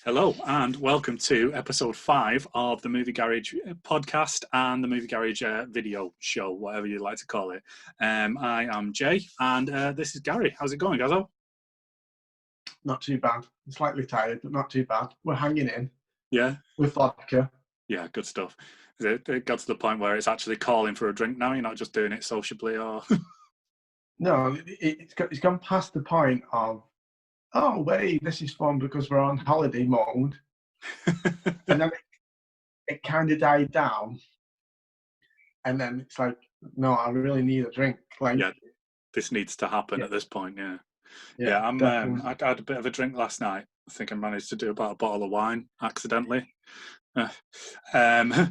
Hello and welcome to episode 5 of the Movie Garage podcast and the Movie Garage video show, whatever you'd like to call it. I am Jay and this is Gary. How's it going, Gazzo? Not too bad. I'm slightly tired, but not too bad. We're hanging in. Yeah? With vodka. Yeah, good stuff. It got to the point where it's actually calling for a drink now? You're not just doing it sociably or... No, it's gone past the point of, oh, wait, this is fun because we're on holiday mode. And then it kind of died down. And then it's like, no, I really need a drink. Like, yeah, this needs to happen at this point, yeah. Yeah, I had a bit of a drink last night. I think I managed to do about a bottle of wine accidentally. So I'm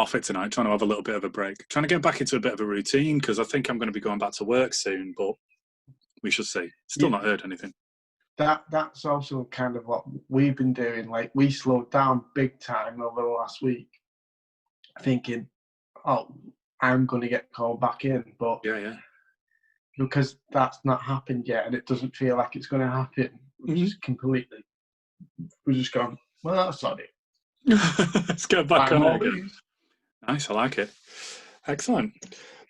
off it tonight, trying to have a little bit of a break. Trying to get back into a bit of a routine because I think I'm going to be going back to work soon, but we shall see. Still not heard anything. That's also kind of what we've been doing. Like, we slowed down big time over the last week, thinking, oh, I'm going to get called back in. But yeah. Because that's not happened yet and it doesn't feel like it's going to happen, we're just gone, well, that's not it. Let's get back on it again. Nice, I like it. Excellent.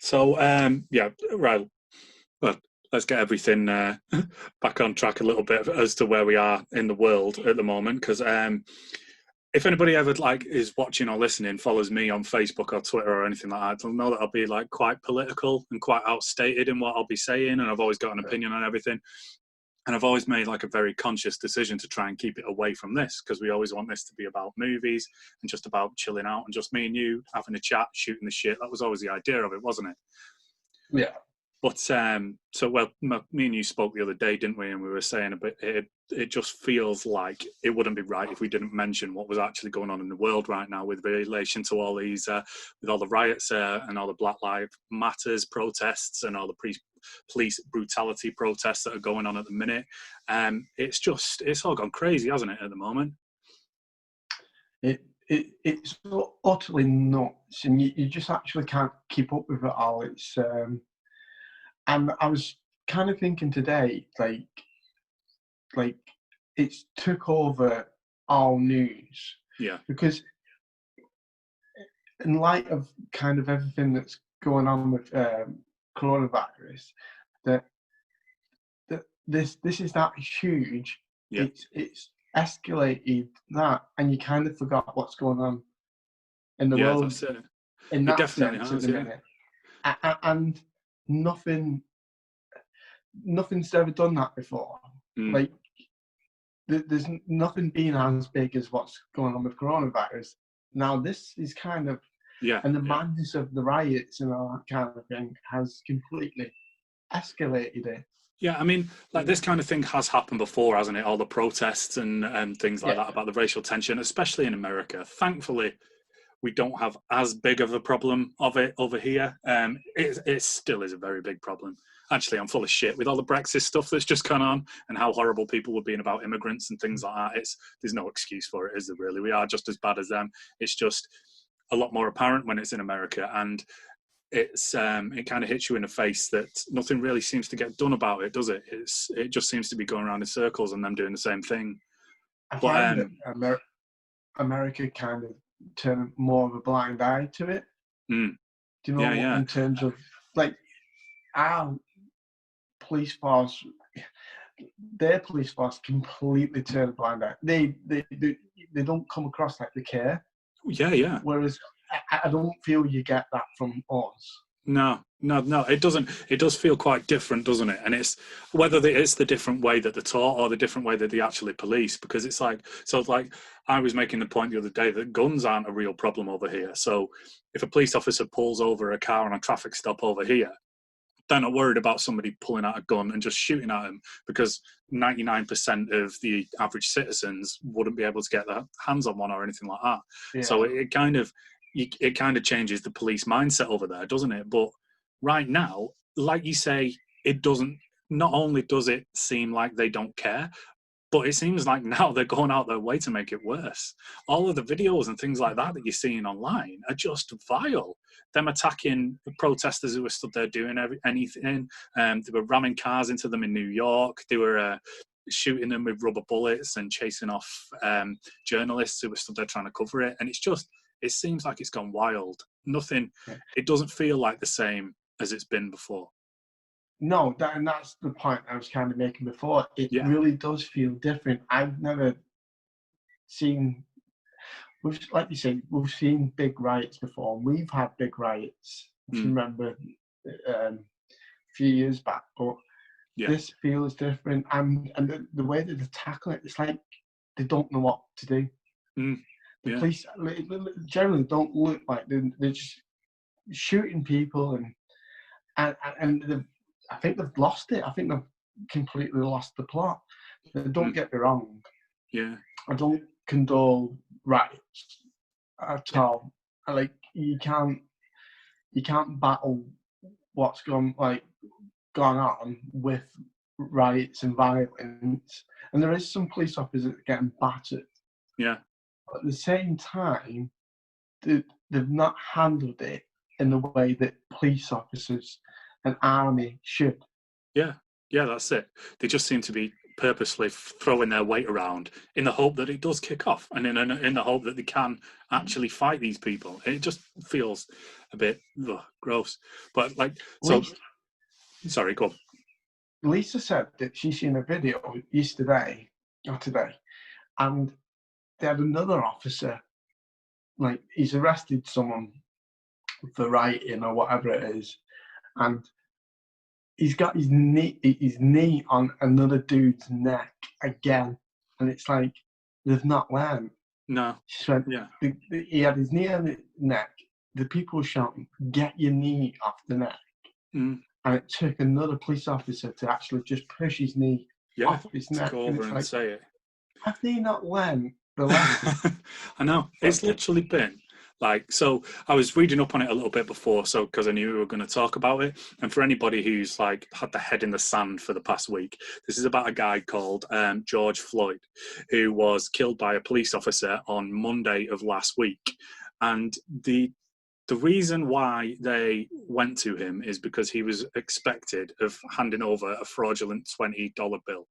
So, right. Well, let's get everything back on track a little bit as to where we are in the world at the moment. Because if anybody ever is watching or listening, follows me on Facebook or Twitter or anything like that, they'll know that I'll be quite political and quite outstated in what I'll be saying, and I've always got an opinion on everything. And I've always made a very conscious decision to try and keep it away from this because we always want this to be about movies and just about chilling out and just me and you having a chat, shooting the shit. That was always the idea of it, wasn't it? Yeah. But me and you spoke the other day, didn't we? And we were saying it just feels like it wouldn't be right if we didn't mention what was actually going on in the world right now with relation to all these, with all the riots and all the Black Lives Matters protests and all the police brutality protests that are going on at the minute. It's all gone crazy, hasn't it, at the moment? It's utterly nuts, and you just actually can't keep up with it all. It's and I was kind of thinking today, like it's took over all news. Yeah. Because in light of kind of everything that's going on with coronavirus, that this is that huge. Yeah. It's escalated that, and you kind of forgot what's going on in the world. That's it. In that definitely sense, has, at the minute. And nothing's ever done that before. Like, there's nothing been as big as what's going on with coronavirus. Now this is kind of, and the madness of the riots and all that kind of thing has completely escalated it. Yeah, I mean, this kind of thing has happened before, hasn't it? All the protests and things like that about the racial tension, especially in America. Thankfully, we don't have as big of a problem of it over here. It still is a very big problem. Actually, I'm full of shit with all the Brexit stuff that's just gone on and how horrible people were being about immigrants and things like that. There's no excuse for it, is there really? We are just as bad as them. It's just a lot more apparent when it's in America, and it kind of hits you in the face that nothing really seems to get done about it, does it? It just seems to be going around in circles and them doing the same thing. I find that America kind of turn more of a blind eye to it. Do you know, in terms of our police force, their police force completely turn a blind eye. They don't come across like they care. Yeah. Whereas I don't feel you get that from us. No, it doesn't. It does feel quite different, doesn't it? And it's whether it's the different way that they're taught or the different way that they actually police, because it's I was making the point the other day that guns aren't a real problem over here. So if a police officer pulls over a car on a traffic stop over here, they're not worried about somebody pulling out a gun and just shooting at them, because 99% of the average citizens wouldn't be able to get their hands on one or anything like that. Yeah. So it kind of changes the police mindset over there, doesn't it? But right now, like you say, it doesn't. Not only does it seem like they don't care, but it seems like now they're going out their way to make it worse. All of the videos and things like that you're seeing online are just vile. Them attacking the protesters who were stood there doing anything. They were ramming cars into them in New York. They were shooting them with rubber bullets and chasing off journalists who were stood there trying to cover it. And it seems like it's gone wild. Nothing, it doesn't feel like the same as it's been before. No, and that's the point I was kind of making before. It really does feel different. I've never seen, like you say, we've seen big riots before. We've had big riots, if you remember, a few years back. But this feels different. And the way that they tackle it, it's like they don't know what to do. The police generally don't look like they're just shooting people, and I think they've lost it. I think they've completely lost the plot. Don't get me wrong. Yeah. I don't condone riots at all. Like you can't battle what's gone on with riots and violence. And there is some police officers getting battered. Yeah. But at the same time, they've not handled it in the way that police officers and army should. Yeah, that's it. They just seem to be purposely throwing their weight around in the hope that it does kick off, and in the hope that they can actually fight these people. It just feels a bit gross. But sorry, go on. Lisa said that she's seen a video yesterday or today, and they had another officer, like he's arrested someone for rioting or whatever it is, and he's got his knee on another dude's neck again, and it's like they've not learned. No. She said, he had his knee on the neck. The people were shouting, "Get your knee off the neck!" And it took another police officer to actually just push his knee off his neck. Go over and say it. Have they not learned the lesson? I know. It's literally been so I was reading up on it a little bit before, because I knew we were going to talk about it. And for anybody who's had the head in the sand for the past week, this is about a guy called George Floyd, who was killed by a police officer on Monday of last week. And the reason why they went to him is because he was expected of handing over a fraudulent $20 bill.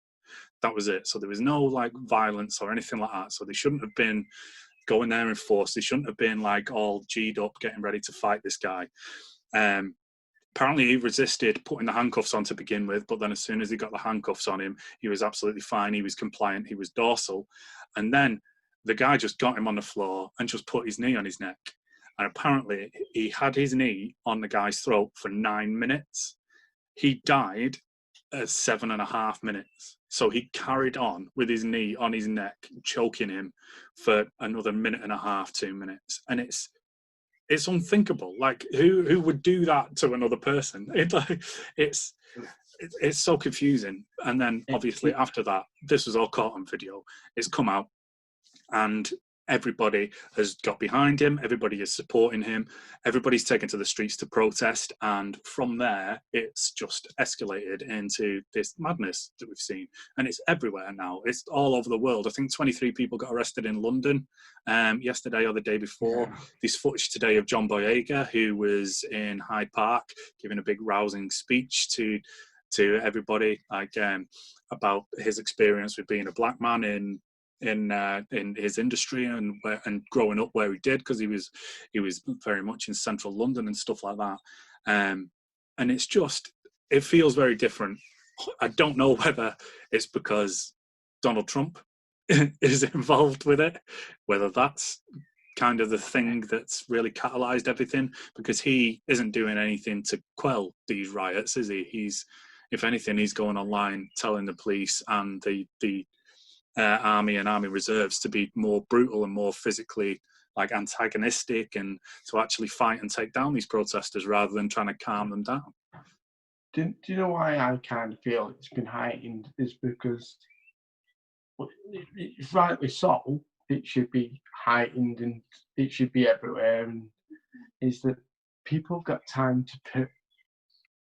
That was it. So there was no violence or anything like that. So they shouldn't have been going there in force. They shouldn't have been all G'd up, getting ready to fight this guy. Apparently he resisted putting the handcuffs on to begin with, but then as soon as he got the handcuffs on him, he was absolutely fine. He was compliant. He was docile. And then the guy just got him on the floor and just put his knee on his neck. And apparently he had his knee on the guy's throat for 9 minutes. He died at 7.5 minutes. So he carried on with his knee on his neck, choking him for another 1.5, 2 minutes. And it's unthinkable. Who would do that to another person? It's so confusing. And then obviously after that, this was all caught on video. It's come out, and everybody has got behind him. Everybody is supporting him. Everybody's taken to the streets to protest. And from there, it's just escalated into this madness that we've seen. And it's everywhere now. It's all over the world. I think 23 people got arrested in London yesterday or the day before. This footage today of John Boyega, who was in Hyde Park, giving a big rousing speech to everybody, about his experience with being a black man in his industry and growing up where he did, because he was very much in central London and stuff like that. And it feels very different. I don't know whether it's because Donald Trump is involved with it, whether that's kind of the thing that's really catalyzed everything, because he isn't doing anything to quell these riots, is he? If anything, he's going online telling the police and the army and army reserves to be more brutal and more physically antagonistic, and to actually fight and take down these protesters rather than trying to calm them down. Do you know why I kind of feel it's been heightened? Is because, rightly so, it should be heightened and it should be everywhere, and is that people have got time to put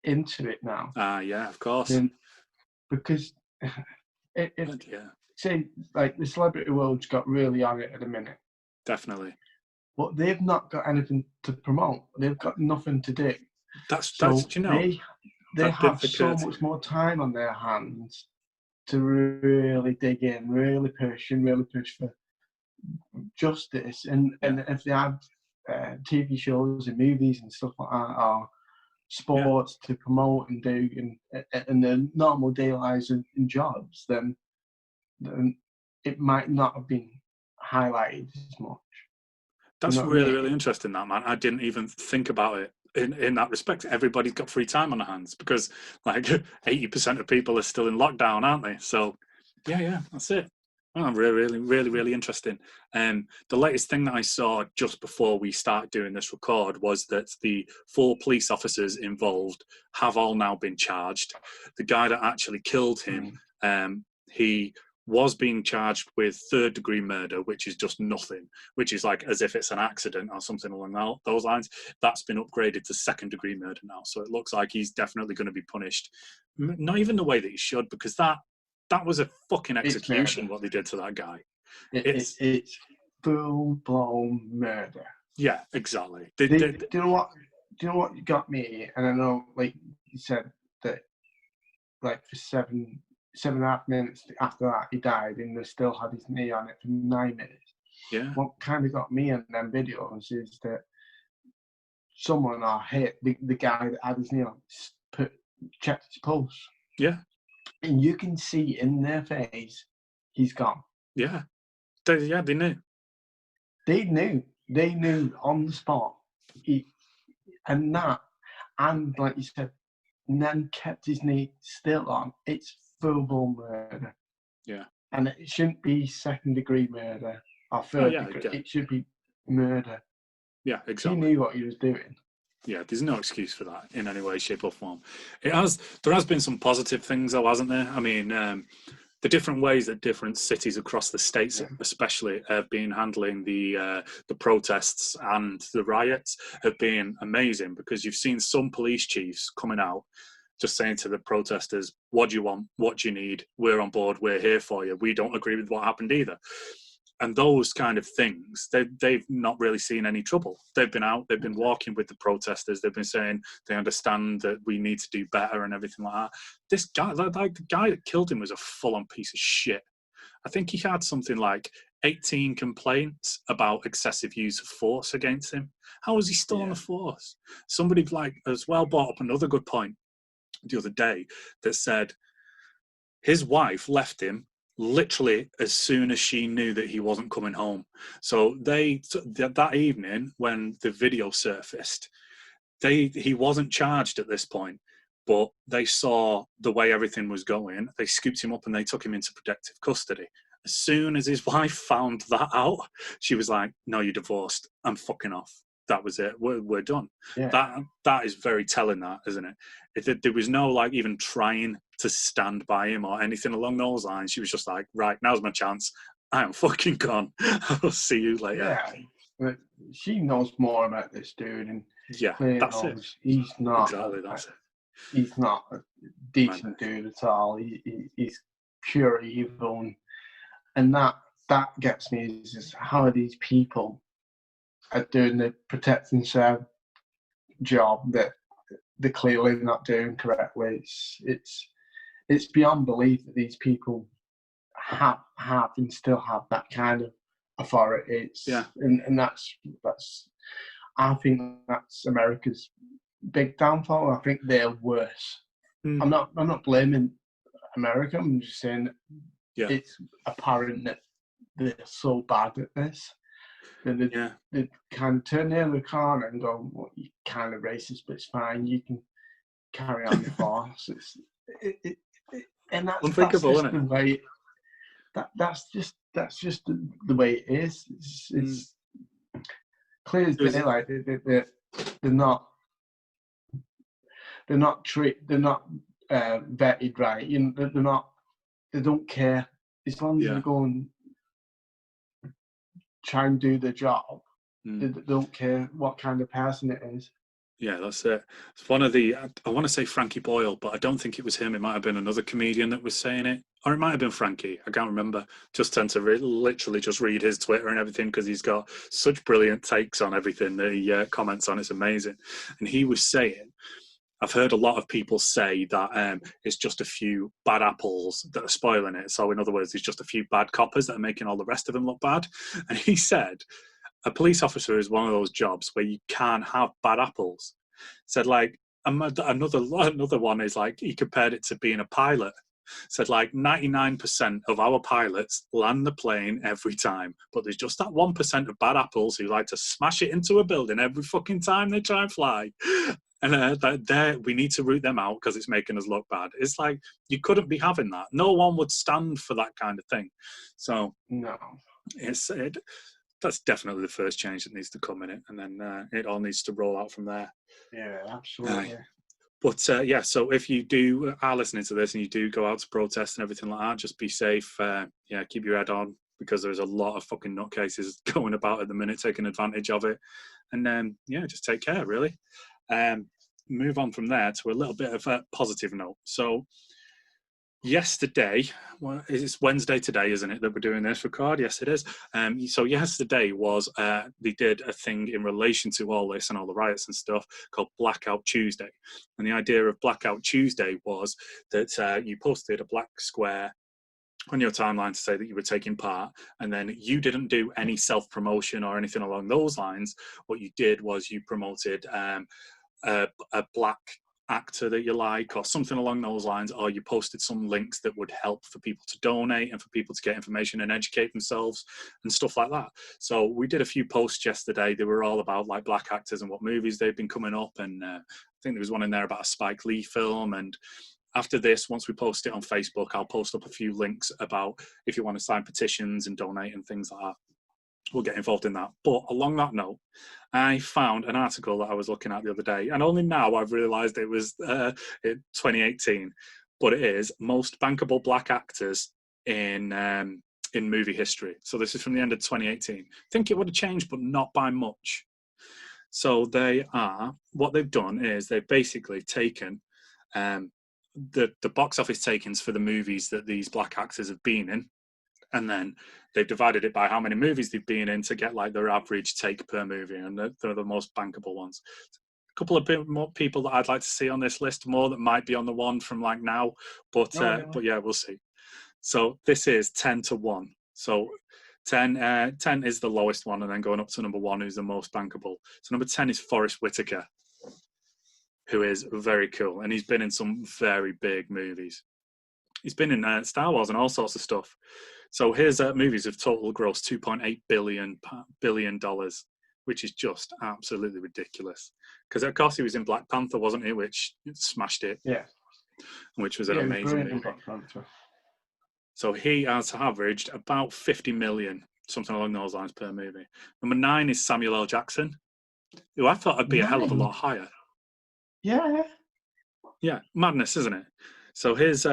into it now. Yeah, of course. Because say, the celebrity world's got really on it at the minute. Definitely. But they've not got anything to promote. They've got nothing to do. That's they have so much more time on their hands to really dig in, really push for justice. And if they have TV shows and movies and stuff like that, or sports to promote and do in the normal day lives and jobs, then it might not have been highlighted as much. That's really interesting, that, man. I didn't even think about it in that respect. Everybody's got free time on their hands because like 80% of people are still in lockdown, aren't they? So yeah, that's it. Oh, really interesting. The latest thing that I saw just before we start doing this record was that the 4 police officers involved have all now been charged. The guy that actually killed him, he was being charged with 3rd-degree murder, which is just nothing, which is like as if it's an accident or something along those lines. That's been upgraded to 2nd-degree murder now. So it looks like he's definitely going to be punished. Not even the way that he should, because that was a fucking execution, what they did to that guy. It's full-blown murder. Yeah, exactly. Do you know what got me? And I know, like you said, that like for 7.5 minutes after that he died, and they still had his knee on it for 9 minutes. Yeah. What kind of got me in them videos is that someone hit the guy that had his knee on, checked his pulse. Yeah. And you can see in their face, he's gone. Yeah. They knew. They knew on the spot. And like you said, and then kept his knee still on. It's full-blown murder. Yeah. And it shouldn't be 2nd-degree murder or 3rd-degree. It should be murder. Yeah, exactly. He knew what he was doing. Yeah, there's no excuse for that in any way, shape, or form. There has been some positive things, though, hasn't there? I mean, the different ways that different cities across the states, especially, have been handling the protests and the riots have been amazing, because you've seen some police chiefs coming out just saying to the protesters, what do you want? What do you need? We're on board. We're here for you. We don't agree with what happened either. And those kind of things, they've not really seen any trouble. They've been out, they've been walking with the protesters, they've been saying they understand that we need to do better and everything like that. This guy, the guy that killed him was a full-on piece of shit. I think he had something like 18 complaints about excessive use of force against him. How was he still on the force? Somebody as well brought up another good point the other day that said his wife left him literally as soon as she knew that he wasn't coming home. So that evening when the video surfaced, he wasn't charged at this point, but they saw the way everything was going. They scooped him up and they took him into protective custody. As soon as his wife found that out, she was like, no, you're divorced. I'm fucking off. That was it. We're done. Yeah. That is very telling, that, isn't it? There was no even trying to stand by him or anything along those lines. She was just like, right, now's my chance. I am fucking gone. I'll see you later. Yeah, but she knows more about this dude, and that's it. He's not exactly. That's it. He's not a decent dude at all. He's pure evil, and that gets me is how are these people are doing the protecting their job that they're clearly not doing correctly. It's beyond belief that these people have and still have that kind of authority. And that's I think that's America's big downfall. I think they're worse. I'm not blaming America. I'm just saying it's apparent that they're so bad at this. They kind of turn the other corner and go, well, you're kind of racist, but it's fine. You can carry on the force. And that's unthinkable, just isn't the way. That's just the way it is. It's clear as day. Like they're not vetted right. You know, they're not. They don't care as long as they go and try and do the job. They don't care what kind of person it is. Yeah, that's it. It's one of the, I want to say Frankie Boyle, but I don't think it was him. It might have been another comedian that was saying it. Or it might have been Frankie. I can't remember. Just tend to literally just read his Twitter and everything because he's got such brilliant takes on everything that he comments on. It's amazing. And he was saying I've heard a lot of people say that it's just a few bad apples that are spoiling it. So in other words, it's just a few bad coppers that are making all the rest of them look bad. And he said, a police officer is one of those jobs where you can't have bad apples. Said like, another one is like, he compared it to being a pilot. Said like 99% of our pilots land the plane every time, but there's just that 1% of bad apples who like to smash it into a building every fucking time they try and fly. And we need to root them out because it's making us look bad. It's like, you couldn't be having that. No one would stand for that kind of thing. So no, that's definitely the first change that needs to come in it, and then it all needs to roll out from there. Yeah, absolutely. But yeah, so if you are listening to this and you do go out to protest and everything like that, just be safe. Yeah, keep your head on, because there's a lot of fucking nutcases going about at the minute, taking advantage of it. And yeah, just take care, really. Move on from there to a little bit of a positive note. So yesterday, well, it's Wednesday today, isn't it, that we're doing this record? Yes, it is. So yesterday was, they did a thing in relation to all this and all the riots and stuff called Blackout Tuesday. And the idea of Blackout Tuesday was that you posted a black square on your timeline to say that you were taking part, and then you didn't do any self-promotion or anything along those lines. What you did was you promoted a black actor that you like or something along those lines, or you posted some links that would help for people to donate and for people to get information and educate themselves and stuff like that. So we did a few posts yesterday. They were all about like black actors and what movies they've been coming up, and I think there was one in there about a Spike Lee film. And after this, once we post it on Facebook, I'll post up a few links about if you want to sign petitions and donate and things like that. We'll get involved in that. But along that note, I found an article that I was looking at the other day, and only now I've realised it was 2018, but it is most bankable black actors in movie history. So this is from the end of 2018. I think it would have changed, but not by much. So what they've done is they've basically taken the box office takings for the movies that these black actors have been in, and then they've divided it by how many movies they've been in to get like their average take per movie, and they're the most bankable ones. A couple of bit more people that I'd like to see on this list, more that might be on the one from like now, but yeah, we'll see. So this is 10-1. So 10 is the lowest one, and then going up to number 1, who's the most bankable. So number 10 is Forrest Whitaker, who is very cool, and he's been in some very big movies. He's been in Star Wars and all sorts of stuff. So his movies have total gross $2.8 billion, which is just absolutely ridiculous. Because of course he was in Black Panther, wasn't he? Which smashed it. Yeah. Which was an amazing movie. Black Panther. So he has averaged about 50 million, something along those lines, per movie. Number 9 is Samuel L. Jackson, who I thought would be a hell of a lot higher. Yeah. Yeah, madness, isn't it? So his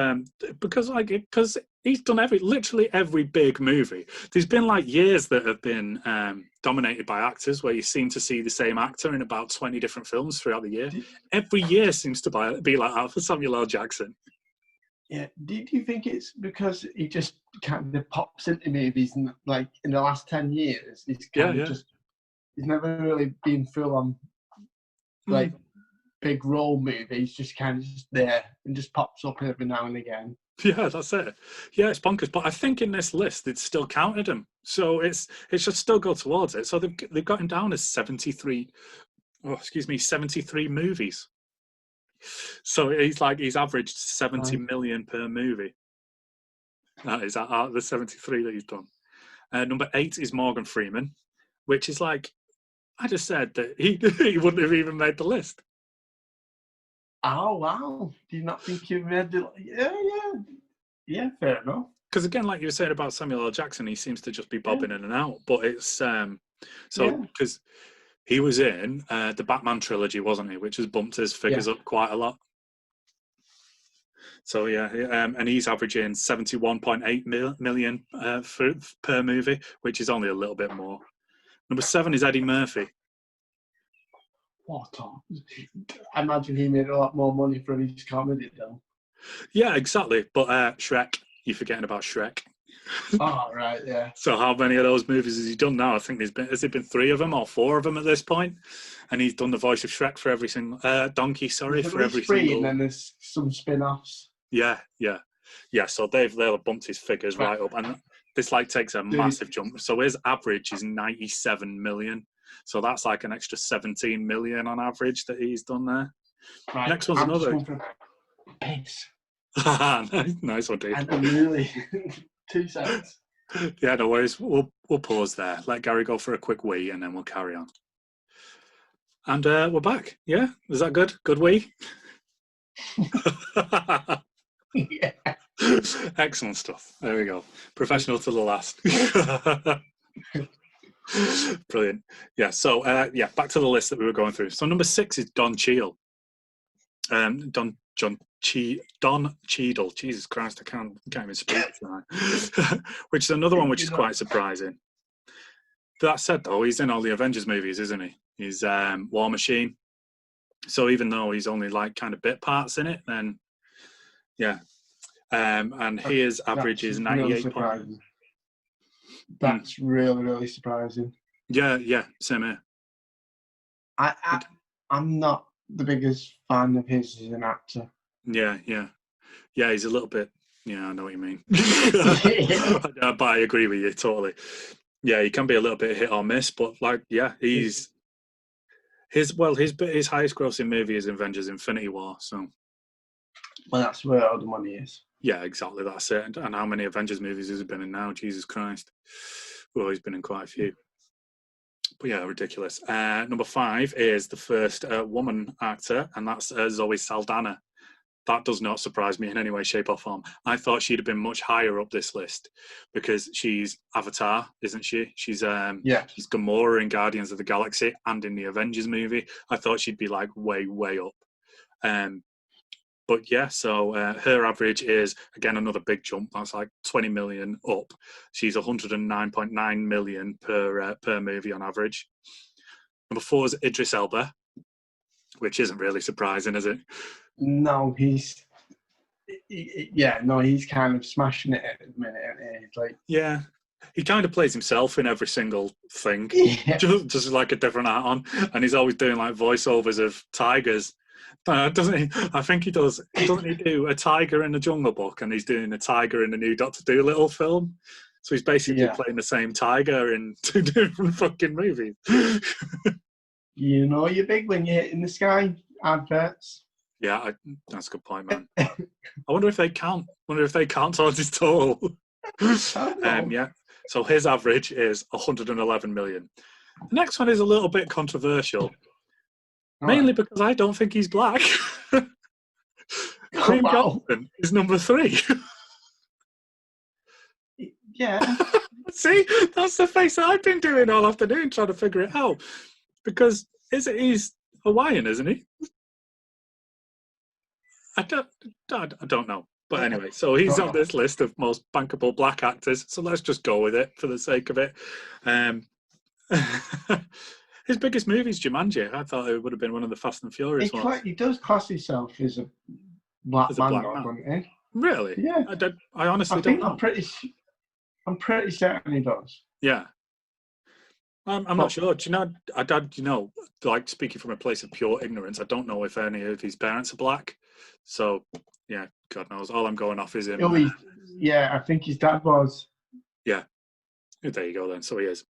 because he's done literally every big movie. There's been like years that have been dominated by actors where you seem to see the same actor in about 20 different films throughout the year. Every year seems to be like that for Samuel L. Jackson. Yeah. Do you think it's because he just kind of pops into movies and like in the last 10 years, he's never really been full on like big role movies, just kind of just there and just pops up every now and again. Yeah, that's it. Yeah, it's bonkers. But I think in this list it's still counted him, so it should still go towards it. So they've got him down as 73 movies. So he's averaged 70 million per movie. That is the 73 that he's done. Number 8 is Morgan Freeman, which is like, I just said that he wouldn't have even made the list. Oh, wow. Do you not think you made the... Yeah, fair enough. Because again, like you were saying about Samuel L. Jackson, he seems to just be bobbing in and out. But it's... because he was in the Batman trilogy, wasn't he? Which has bumped his figures up quite a lot. So, yeah, and he's averaging 71.8 million per movie, which is only a little bit more. Number 7 is Eddie Murphy. What? I imagine he made a lot more money from his comedy, though. Yeah, exactly. But Shrek, you're forgetting about Shrek. Oh, right, yeah. So how many of those movies has he done now? I think has it been 3 of them or 4 of them at this point? And he's done the voice of Shrek for every single Donkey, sorry, there's for every 3, single. And then there's some spin-offs. Yeah. So they'll bumped his figures right up, and this like takes a massive jump. So his average is 97 million. So that's like an extra 17 million on average that he's done there. Right. Next one's another. Just going for a piss. Nice one, dude. I'm really 2 seconds. Yeah, no worries. We'll pause there. Let Gary go for a quick wee, and then we'll carry on. And we're back. Yeah, was that good? Good wee. Yeah. Excellent stuff. There we go. Professional to the last. Brilliant. Yeah. So back to the list that we were going through. So number 6 is Don Cheadle. Don Cheadle. Jesus Christ, I can't even speak tonight. Which is another one which is quite surprising. That said, though, he's in all the Avengers movies, isn't he? He's War Machine. So even though he's only like kind of bit parts in it, then yeah. And his average is 98. Really that's really, really surprising. Yeah, same here. I'm not the biggest fan of his as an actor. Yeah, he's a little bit. Yeah, I know what you mean. But I agree with you totally. Yeah, he can be a little bit hit or miss, but like, yeah, his highest grossing movie is Avengers: Infinity War. So, well, that's where all the money is. Yeah, exactly. That's it. And how many Avengers movies has he been in now? Jesus Christ. Well, he's been in quite a few. But yeah, ridiculous. Number 5 is the first woman actor, and that's Zoe Saldana. That does not surprise me in any way, shape, or form. I thought she'd have been much higher up this list because she's Avatar, isn't she? She's she's Gamora in Guardians of the Galaxy and in the Avengers movie. I thought she'd be like way, way up. But yeah, so her average is, again, another big jump. That's like 20 million up. She's 109.9 million per movie on average. Number 4 is Idris Elba, which isn't really surprising, is it? No, he's kind of smashing it at the minute. Like, yeah, he kind of plays himself in every single thing, just like a different hat on, and he's always doing like voiceovers of tigers. Doesn't he? I think he does. Doesn't he do a tiger in the Jungle Book, and he's doing a tiger in the new Dr. Dolittle film? So he's basically playing the same tiger in 2 different fucking movies. You know, you're big when you're in the sky adverts. Yeah, that's a good point, man. I wonder if they count. Towards his total. Yeah. So his average is 111 million. The next one is a little bit controversial. Mainly because I don't think he's black. Graham Johnson is number 3. Yeah. See, that's the face that I've been doing all afternoon trying to figure it out. Because he's Hawaiian, isn't he? I don't know. But anyway, so he's on this list of most bankable black actors. So let's just go with it for the sake of it. His biggest movie is Jumanji. I thought it would have been one of the Fast and Furious ones. He does class himself as a black man, doesn't he? Really? Yeah. I honestly don't know. I'm pretty certain he does. Yeah. I'm not sure. Do you know, like speaking from a place of pure ignorance, I don't know if any of his parents are black. So, yeah, God knows. All I'm going off is him. I think his dad was. Yeah. There you go then. So he is.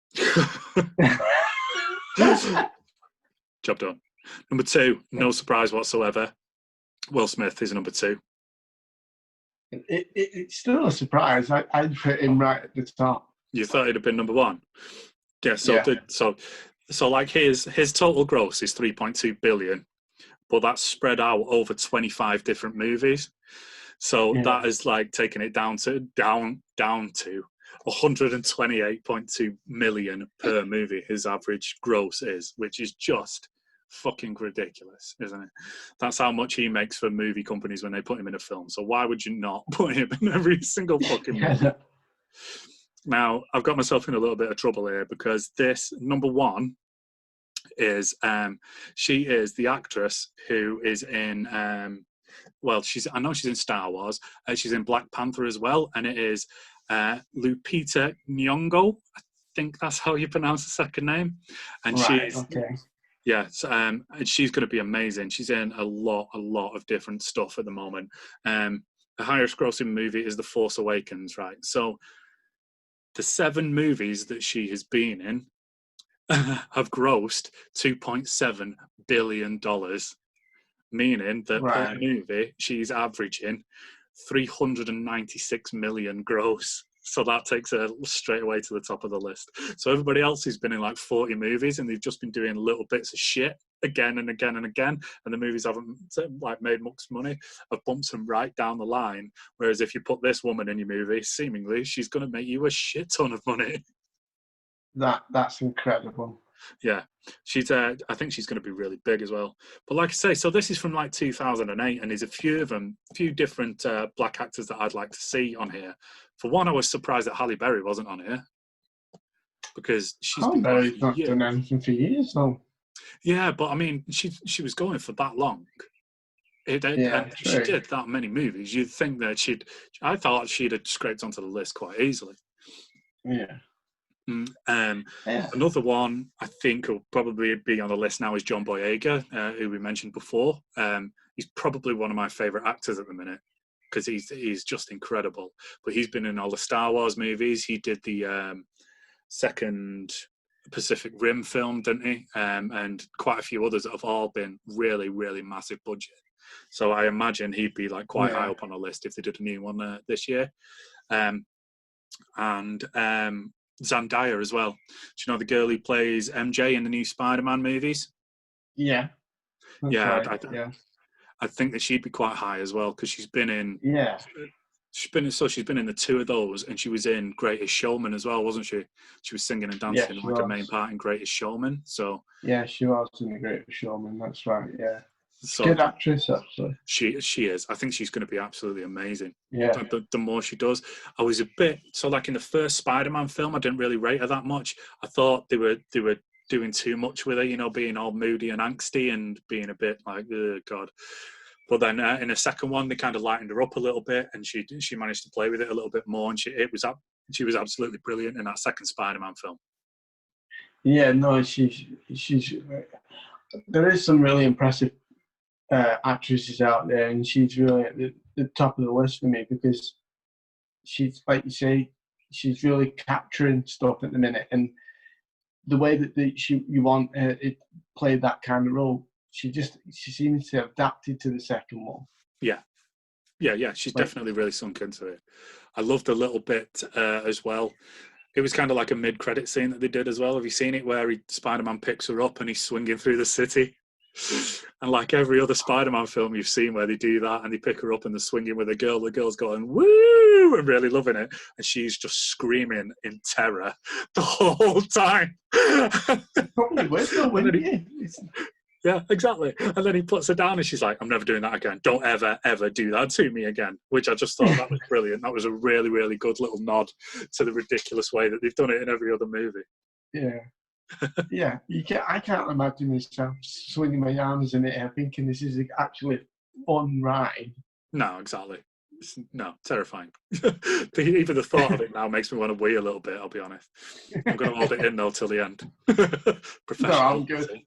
Job done. Number 2, no surprise whatsoever. Will Smith is number 2. It's still a surprise. I'd put him right at the top. You thought it'd have been number 1? Yeah. So like his total gross is 3.2 billion, but that's spread out over 25 different movies. So that is like taking it down to 128.2 million per movie. His average gross is, which is just fucking ridiculous, isn't it? That's how much he makes for movie companies when they put him in a film. So why would you not put him in every single fucking movie? Now, I've got myself in a little bit of trouble here because this number 1 is she is the actress who is in well, I know she's in Star Wars. She's in Black Panther as well, and it is Lupita Nyong'o. I think that's how you pronounce the second name. And right, okay. Yeah, and she's going to be amazing. She's in a lot of different stuff at the moment. The highest grossing movie is The Force Awakens, right? So the 7 movies that she has been in have grossed $2.7 billion, meaning that per movie she's averaging 396 million gross. So that takes her straight away to the top of the list. So everybody else who's been in like 40 movies and they've just been doing little bits of shit again and again and again, and the movies haven't like made much money, have bumped them right down the line. Whereas if you put this woman in your movie, seemingly she's going to make you a shit ton of money. That's incredible. Yeah, she's. I think she's going to be really big as well. But like I say, so this is from like 2008, and there's a few different black actors that I'd like to see on here. For one, I was surprised that Halle Berry wasn't on here because she's been Berry's not done anything for years, though. Yeah, but I mean, she was going for that long. She did that many movies. You'd think that I thought she'd have scraped onto the list quite easily. Yeah. Another one I think will probably be on the list now is John Boyega, who we mentioned before. He's probably one of my favourite actors at the minute because he's just incredible. But he's been in all the Star Wars movies. He did the second Pacific Rim film, didn't he? And quite a few others that have all been really, really massive budget. So I imagine he'd be like quite high up on the list if they did a new one this year. Zendaya as well. Do you know the girl who plays MJ in the new Spider-Man movies? Yeah. I think that she'd be quite high as well because she's been in. Yeah. She's been in the 2 of those, and she was in Greatest Showman as well, wasn't she? She was singing and dancing like a main part in Greatest Showman. So yeah, she was in the Greatest Showman. That's right. Yeah. So good actress, actually. She is. I think she's going to be absolutely amazing. Yeah. The more she does, I was a bit like in the first Spider-Man film, I didn't really rate her that much. I thought they were doing too much with her, being all moody and angsty and being a bit like, oh God. But then in the second one, they kind of lightened her up a little bit, and she managed to play with it a little bit more, and she was absolutely brilliant in that second Spider-Man film. Yeah, no, she's. There is some really impressive actresses out there, and she's really at the top of the list for me because she's, like you say, she's really capturing stuff at the minute, and the way that you want her to play that kind of role, she seems to have adapted to the second one. Yeah. She's definitely really sunk into it. I loved a little bit as well. It was kind of like a mid-credit scene that they did as well. Have you seen it where Spider-Man picks her up and he's swinging through the city? And like every other Spider-Man film you've seen where they do that and they pick her up and they're swinging with a girl, the girl's going, woo, and really loving it. And she's just screaming in terror the whole time. Probably would, though, wouldn't you? Yeah, exactly. And then he puts her down and she's like, I'm never doing that again. Don't ever, ever do that to me again. Which I just thought that was brilliant. That was a really, really good little nod to the ridiculous way that they've done it in every other movie. Yeah. Yeah. I can't imagine myself swinging my arms in the air thinking this is actually fun ride. No, exactly. No, terrifying. Even the thought of it now makes me want to wee a little bit, I'll be honest. I'm going to hold it in though till the end. Professional. No, I'm good.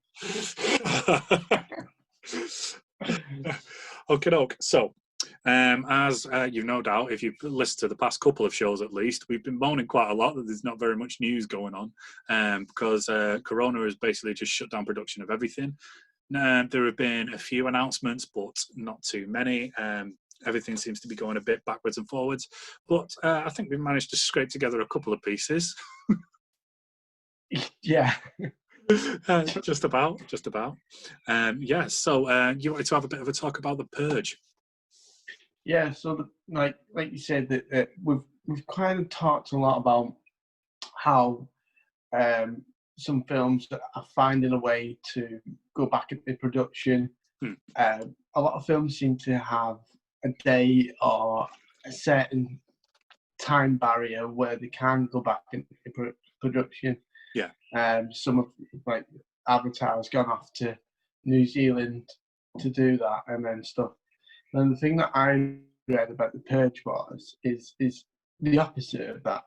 Okay. So, as you've no doubt, if you've listened to the past couple of shows at least, we've been moaning quite a lot that there's not very much news going on because Corona has basically just shut down production of everything. There have been a few announcements, but not too many. Everything seems to be going a bit backwards and forwards. But I think we've managed to scrape together a couple of pieces. Yeah. Just about. Yeah, so you wanted to have a bit of a talk about The Purge. Yeah, so like you said, that we've kind of talked a lot about how some films are finding a way to go back into production. A lot of films seem to have a day or a certain time barrier where they can go back into production. Yeah. Some of like Avatar has gone off to New Zealand to do that, and then stuff. And the thing that I read about the Purge is the opposite of that,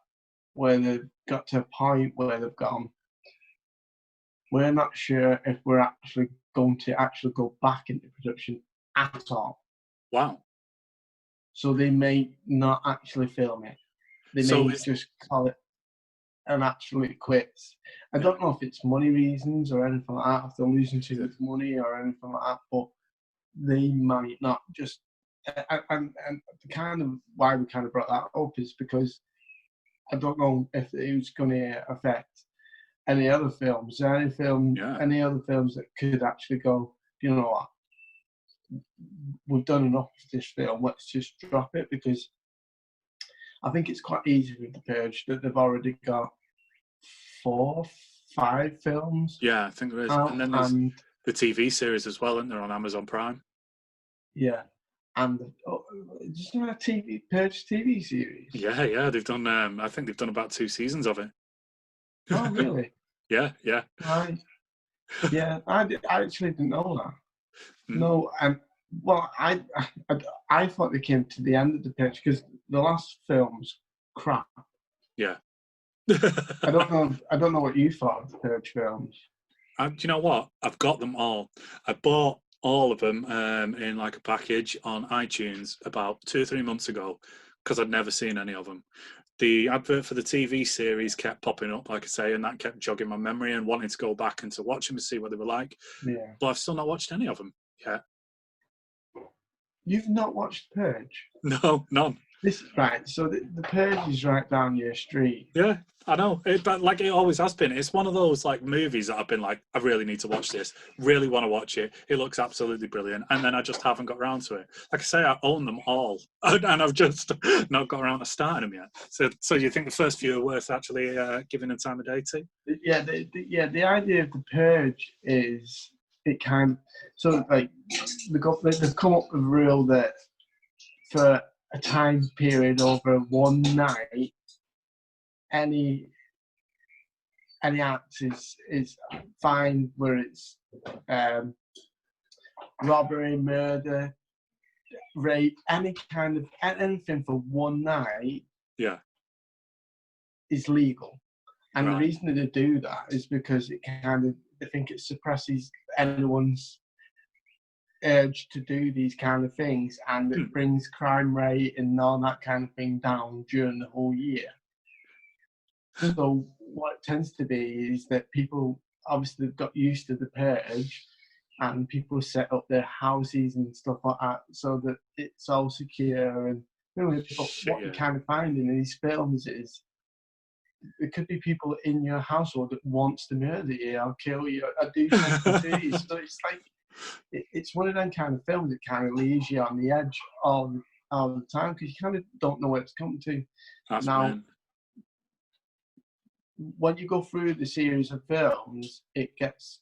where they've got to a point where they've gone, we're not sure if we're actually going to actually go back into production at all. Wow. So they may not actually film it. They may just call it and actually quits. I don't know if it's money reasons or anything like that, if they're losing too much money or anything like that, but they might not just. And the kind of why we kind of brought that up is because I don't know if it was going to affect any other films, any other films that could actually go, you know what, we've done enough of this film, let's just drop it, because I think it's quite easy with The Purge that they've already got 4, 5 films. Yeah, I think there is. And then there's the TV series as well, isn't there, on Amazon Prime? Yeah. And just a Purge TV series. Yeah, they've done. I think they've done about 2 seasons of it. Oh, really? Yeah. Right. Yeah, I actually didn't know that. No, well, I thought they came to the end of the Purge because the last film's crap. Yeah. I don't know what you thought of the Purge films. Do you know what? I've got them all. I bought all of them in like a package on iTunes about 2 or 3 months ago because I'd never seen any of them. The advert for the TV series kept popping up, like I say, and that kept jogging my memory and wanting to go back and to watch them and see what they were like. Yeah. But I've still not watched any of them yet. You've not watched Purge? No, none. Right, so the Purge is right down your street. Yeah, I know. But like it always has been. It's one of those like movies that I've been like, I really need to watch this. Really want to watch it. It looks absolutely brilliant. And then I just haven't got around to it. Like I say, I own them all. And I've just not got around to starting them yet. So you think the first few are worth actually giving them time of day to? Yeah, the idea of the Purge is it kind of, so like they've come up with a rule that for a time period over one night, any act is fine, where it's robbery, murder, rape, anything for one night. Yeah, is legal. And right. The reason that they do that is because I think it suppresses anyone's urge to do these kind of things, and it brings crime rate and all that kind of thing down during the whole year. So what it tends to be is that people obviously got used to the Purge, and people set up their houses and stuff like that so that it's all secure. And what you kind of find in these films is there could be people in your household that wants to murder you or kill you or do something to you. So it's like it's one of them kind of films that kind of leaves you on the edge all the time because you kind of don't know what it's coming to. That's now, brilliant. When you go through the series of films, it gets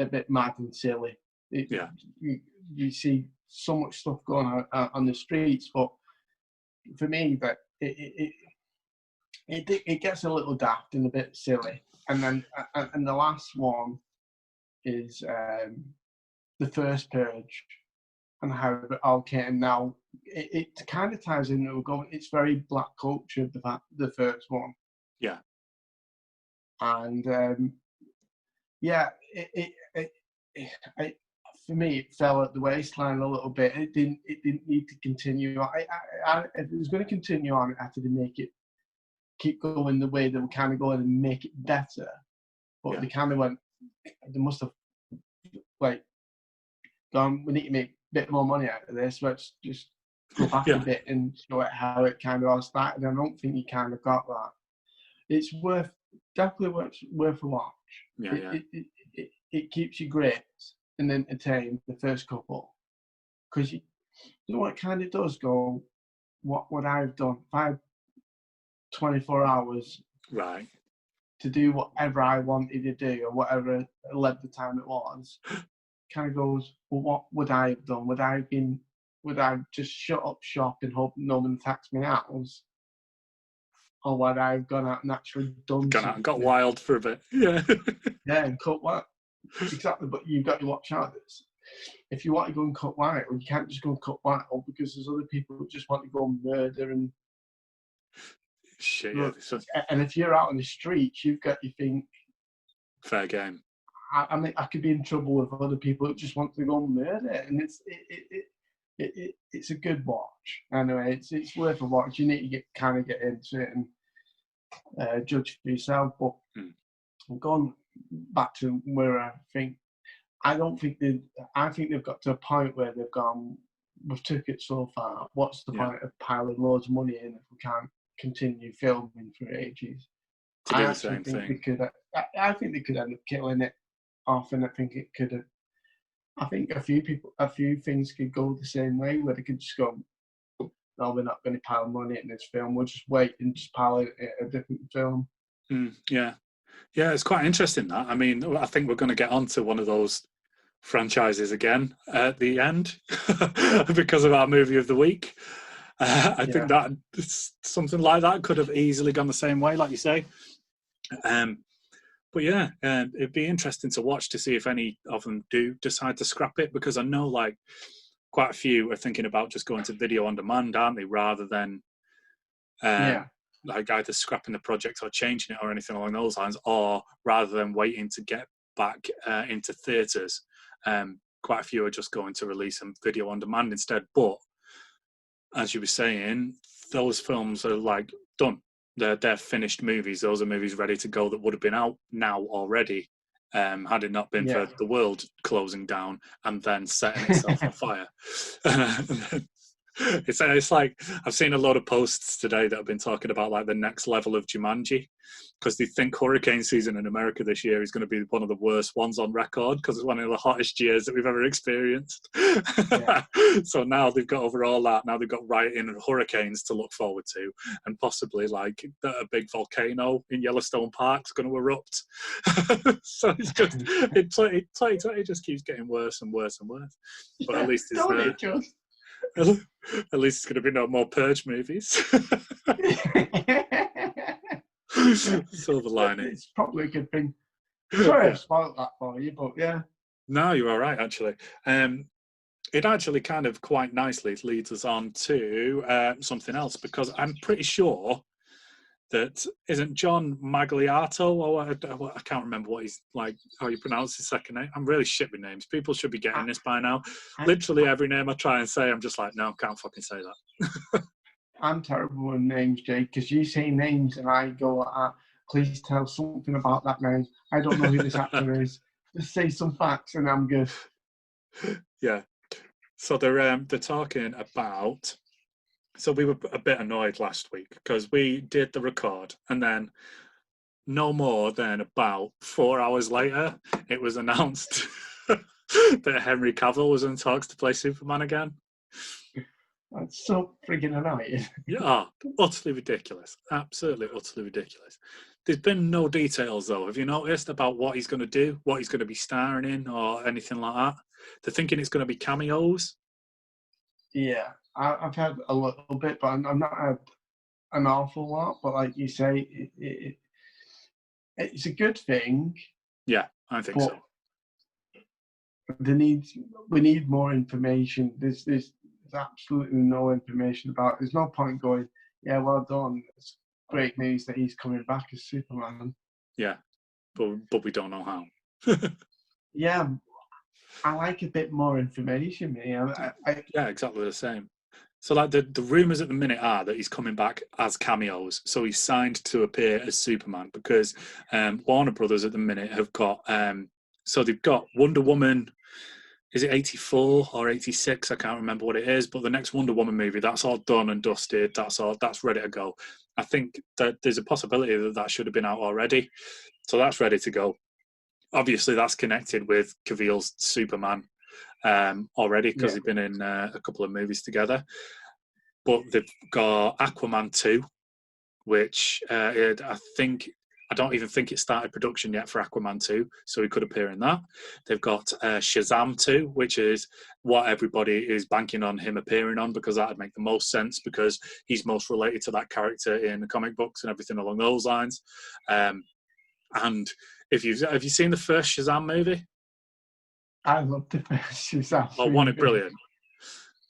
a bit mad and silly. You see so much stuff going on the streets, but for me, that it gets a little daft and a bit silly. And then and the last one is the first Purge and how it all came. Now it kind of ties into it's very black culture, the first one. Yeah. And for me, it fell at the waistline a little bit. It didn't need to continue. If it was going to continue on, it had to keep going the way they were kind of going and make it better. But they kind of went. They must have gone. We need to make a bit more money out of this. Let's just go back a bit and show it how it kind of all started. I don't think you kind of got that. It's definitely worth a watch. It keeps you gripped and entertained the first couple, because you know what it kind of does. Go, what would I have done if I had 24 hours right to do whatever I wanted to do or whatever length of time it was? Kind of goes, well, what would I have done? Would I just shut up shop and hope no one attacks my house? Or would I have gone out and actually done something? Got wild for a bit. Yeah. Yeah, and cut what? Exactly, but you've got to watch out. if you want to go and cut white, well, you can't just go and cut white up because there's other people who just want to go and murder and shit. Yeah, and if you're out on the streets, you've got, you think, fair game. I mean, I could be in trouble with other people who just want to go and murder, and it's a good watch. Anyway, it's worth a watch. You need to kind of get into it and judge for yourself. But going back to where I think they've got to a point where they've gone, we've took it so far. What's the point of piling loads of money in if we can't continue filming for ages? To do the same thing. I think they could end up killing it off, and I think it could have. I think a few things could go the same way, where they could just go, no, we're not going to pile money in this film. We'll just wait and just pile it in a different film. Yeah, it's quite interesting that. I mean, I think we're going to get onto one of those franchises again at the end because of our movie of the week. I think that something like that could have easily gone the same way, like you say. But yeah, it'd be interesting to watch to see if any of them do decide to scrap it, because I know like quite a few are thinking about just going to video on demand, aren't they, rather than like either scrapping the project or changing it or anything along those lines, or rather than waiting to get back into theatres. Quite a few are just going to release them video on demand instead. But as you were saying, those films are like done. They're finished movies. Those are movies ready to go that would have been out now already, had it not been for the world closing down and then setting itself on fire. It's like I've seen a lot of posts today that have been talking about like the next level of Jumanji, because they think hurricane season in America this year is going to be one of the worst ones on record, because it's one of the hottest years that we've ever experienced. So now they've got over all that. Now they've got rioting and hurricanes to look forward to, and possibly like a big volcano in Yellowstone Park is going to erupt. So it's just it just keeps getting worse and worse and worse. But at least it's at least it's going to be no more Purge movies. Silver lining. It's probably a good thing. Sorry I spoiled that for you, but yeah. No, you're all right, actually. It actually kind of quite nicely leads us on to something else, because I'm pretty sure that isn't John Magliato, or I can't remember what he's like, how you pronounce his second name. I'm really shit with names. People should be getting this by now. Literally every name I try and say, I'm just like, no, can't fucking say that. I'm terrible with names, Jake, because you say names and I go, please tell something about that name. I don't know who this actor is. Just say some facts and I'm good. Yeah. So they're talking about. So we were a bit annoyed last week because we did the record, and then no more than about 4 hours later, it was announced that Henry Cavill was in talks to play Superman again. That's so freaking annoying. Yeah, utterly ridiculous. Absolutely, utterly ridiculous. There's been no details, though. Have you noticed about what he's going to do, what he's going to be starring in, or anything like that? They're thinking it's going to be cameos. Yeah, I've had a little bit, but I've not had an awful lot. But like you say, it's a good thing. Yeah, I think so. We need more information. There's absolutely no information about it. There's no point going, yeah, well done. It's great news that he's coming back as Superman. Yeah, but we don't know how. Yeah, I like a bit more information, man. Yeah, exactly the same. So like the rumours at the minute are that he's coming back as cameos. So he's signed to appear as Superman, because Warner Brothers at the minute have got so they've got Wonder Woman. Is it 84 or 86? I can't remember what it is. But the next Wonder Woman movie, that's all done and dusted. That's ready to go. I think that there's a possibility that should have been out already. So that's ready to go. Obviously, that's connected with Cavill's Superman already, because they've been in a couple of movies together. But they've got Aquaman 2, which I don't even think it started production yet for Aquaman 2, so he could appear in that. They've got Shazam 2, which is what everybody is banking on him appearing on, because that would make the most sense, because he's most related to that character in the comic books and everything along those lines. And have you seen the first Shazam movie? I loved the first Shazam. Oh, wasn't it brilliant?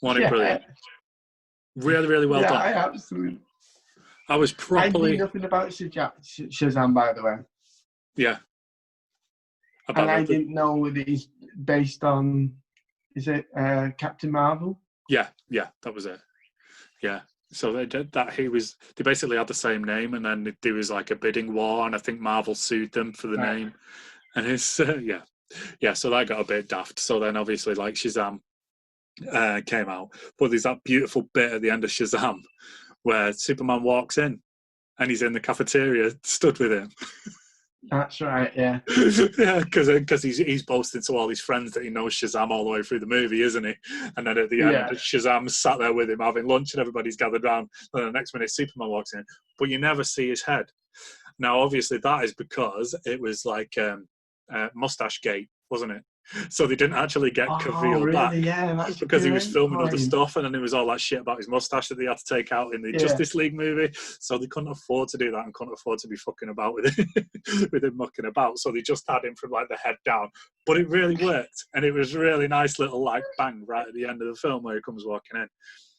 Wasn't it brilliant? Really, really well done. I absolutely. I was properly. I knew nothing about Shazam, by the way. Yeah. And I didn't know that he's based on. Is it Captain Marvel? Yeah, that was it. Yeah. So they did that. They basically had the same name, and then there was like a bidding war, and I think Marvel sued them for the name. And it's yeah. So that got a bit daft. So then obviously like Shazam came out, but there's that beautiful bit at the end of Shazam where Superman walks in, and he's in the cafeteria, stood with him. That's right, yeah. Yeah, because he's boasting to all his friends that he knows Shazam all the way through the movie, isn't he? And then at the end, Shazam's sat there with him having lunch, and everybody's gathered round. And then the next minute, Superman walks in, but you never see his head. Now, obviously, that is because it was like Mustache Gate, wasn't it? So they didn't actually get Cavill back because he was filming other stuff, and then it was all that shit about his mustache that they had to take out in the Justice League movie. So they couldn't afford to do that and couldn't afford to be fucking about with it, with him mucking about. So they just had him from like the head down. But it really worked, and it was really nice little like bang right at the end of the film where he comes walking in.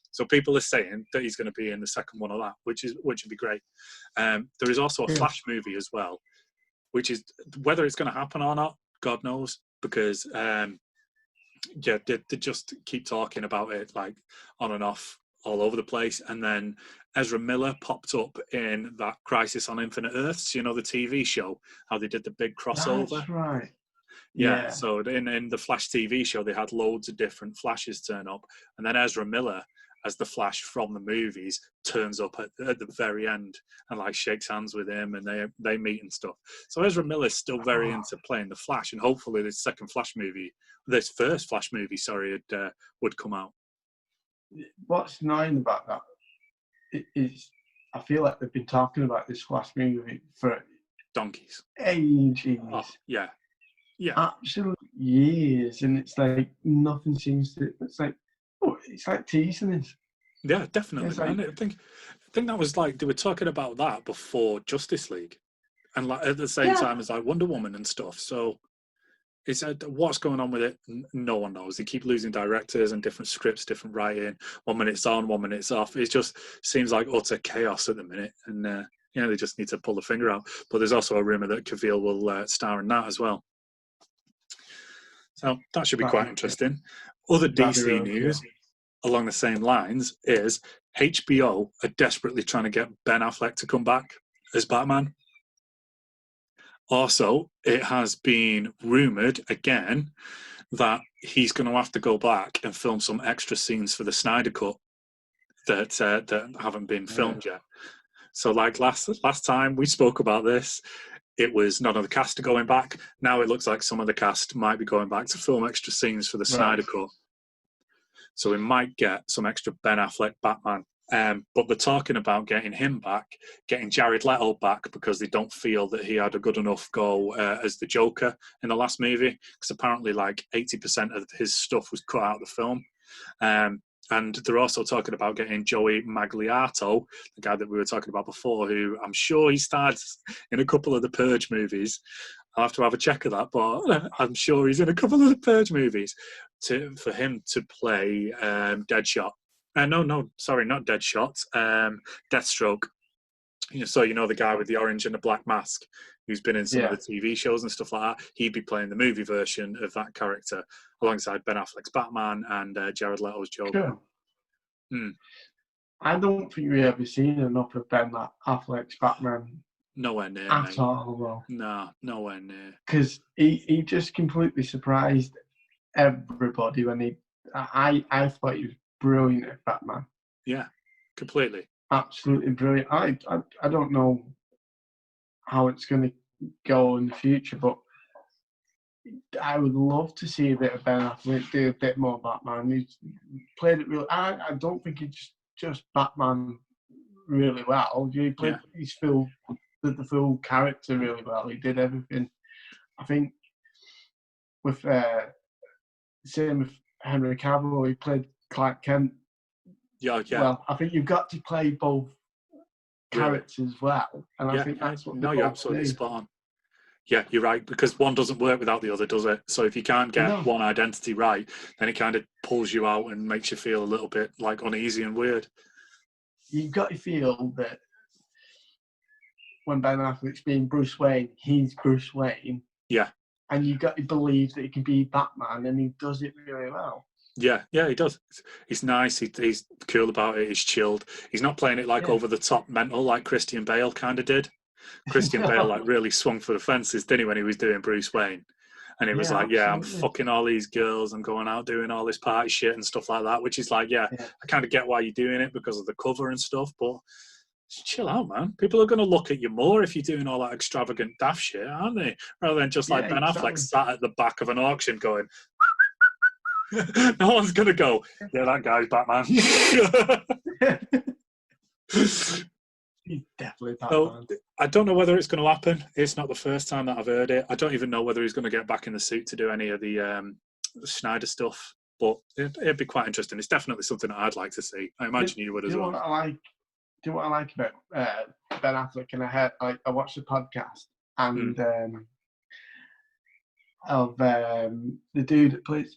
So people are saying that he's going to be in the second one of that, which would be great. There is also a Flash movie as well, which is whether it's going to happen or not, God knows. Because they just keep talking about it like on and off all over the place. And then Ezra Miller popped up in that Crisis on Infinite Earths, you know, the TV show, how they did the big crossover. That's right. Yeah. So in the Flash TV show, they had loads of different Flashes turn up, and then Ezra Miller as the Flash from the movies turns up at the very end and like shakes hands with him, and they meet and stuff. So Ezra Miller's still very into playing the Flash, and hopefully this first Flash movie, would come out. What's annoying about that is I feel like they've been talking about this Flash movie for donkeys, ages. Oh, yeah, absolute years, and it's like nothing seems to. It's like teasing us. Yeah, definitely. Like, I think that was like they were talking about that before Justice League, and like at the same time as like Wonder Woman and stuff. So it's what's going on with it? No one knows. They keep losing directors and different scripts, different writing. 1 minute it's on, 1 minute it's off. It just seems like utter chaos at the minute, and they just need to pull the finger out. But there's also a rumor that Cavill will star in that as well. So that should be quite interesting. Other DC news along the same lines is HBO are desperately trying to get Ben Affleck to come back as Batman. Also, it has been rumoured again that he's going to have to go back and film some extra scenes for the Snyder Cut that haven't been filmed yet. So like last time we spoke about this, it was none of the cast are going back. Now it looks like some of the cast might be going back to film extra scenes for the Snyder Cut. So we might get some extra Ben Affleck Batman. But they're talking about getting him back, getting Jared Leto back, because they don't feel that he had a good enough go as the Joker in the last movie, because apparently like 80% of his stuff was cut out of the film. And they're also talking about getting Joey Magliato, the guy that we were talking about before, who I'm sure he starred in a couple of the Purge movies. I'll have to have a check of that, but I'm sure he's in a couple of the Purge movies, for him to play Deadshot. No, sorry, not Deadshot. Deathstroke. So the guy with the orange and the black mask, who's been in some of the TV shows and stuff like that. He'd be playing the movie version of that character alongside Ben Affleck's Batman and Jared Leto's Joker. Sure. I don't think we've ever seen enough of Ben Affleck's Batman. Nowhere near, at mate. all, though. No, nowhere near. Because he just completely surprised everybody when I thought he was brilliant at Batman. Yeah, completely. Absolutely brilliant. I don't know how it's going to go in the future, but I would love to see a bit of Ben Affleck do a bit more Batman. He's played it really. I don't think he's just Batman really well. He played the full character really well. He did everything. I think with same with Henry Cavill, he played Clark Kent. Yeah. Well, I think you've got to play both characters well, and I think that's what. No, you're absolutely spot on. Yeah, you're right, because one doesn't work without the other, does it? So if you can't get one identity right, then it kind of pulls you out and makes you feel a little bit like uneasy and weird. You've got to feel that when Ben Affleck's being Bruce Wayne, he's Bruce Wayne. Yeah. And you've got to believe that he can be Batman, and he does it really well. Yeah, he does. He's nice. He's cool about it. He's chilled. He's not playing it like over the top mental like Christian Bale kind of did. Christian Bale like really swung for the fences, didn't he, when he was doing Bruce Wayne? And it was like, absolutely. I'm fucking all these girls. I'm going out doing all this party shit and stuff like that, which is like, I kind of get why you're doing it because of the cover and stuff, but chill out, man. People are going to look at you more if you're doing all that extravagant daft shit, aren't they? Rather than just like Ben Affleck sat at the back of an auction going, no one's going to go, yeah, that guy's Batman. He's definitely Batman. So, I don't know whether it's going to happen. It's not the first time that I've heard it. I don't even know whether he's going to get back in the suit to do any of the Schneider stuff, but it'd be quite interesting. It's definitely something that I'd like to see. I imagine you would as well. Do you know what I like about Ben Affleck? And I watched the podcast and of the dude that plays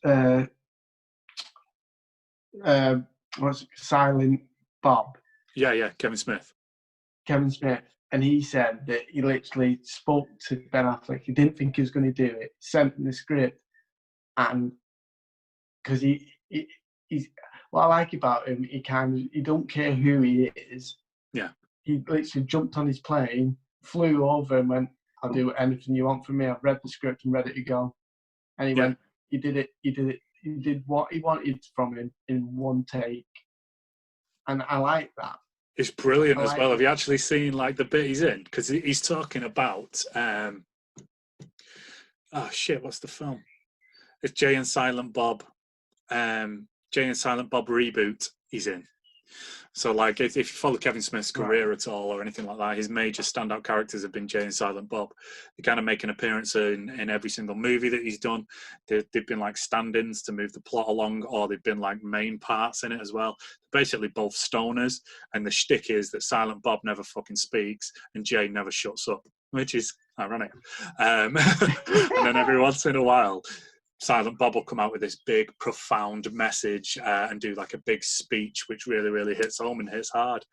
what's it, Silent Bob. Yeah, Kevin Smith, and he said that he literally spoke to Ben Affleck. He didn't think he was going to do it. Sent him the script, and because he's what I like about him, he don't care who he is. Yeah, he literally jumped on his plane, flew over, and went, "I'll do anything you want from me. I've read the script and ready to go." And he went, he did it. He did what he wanted from him in one take, and I like that. It's brilliant as well. Have you actually seen like the bit he's in? Because he's talking about what's the film? It's Jay and Silent Bob. Jay and Silent Bob reboot he's in. So like if you follow Kevin Smith's career at all or anything like that, his major standout characters have been Jay and Silent Bob. They kind of make an appearance in every single movie that he's done. They've been like stand-ins to move the plot along, or they've been like main parts in it as well. They're basically both stoners, and the shtick is that Silent Bob never fucking speaks and Jay never shuts up, which is ironic. And then every once in a while, Silent Bob will come out with this big, profound message and do like a big speech, which really, really hits home and hits hard.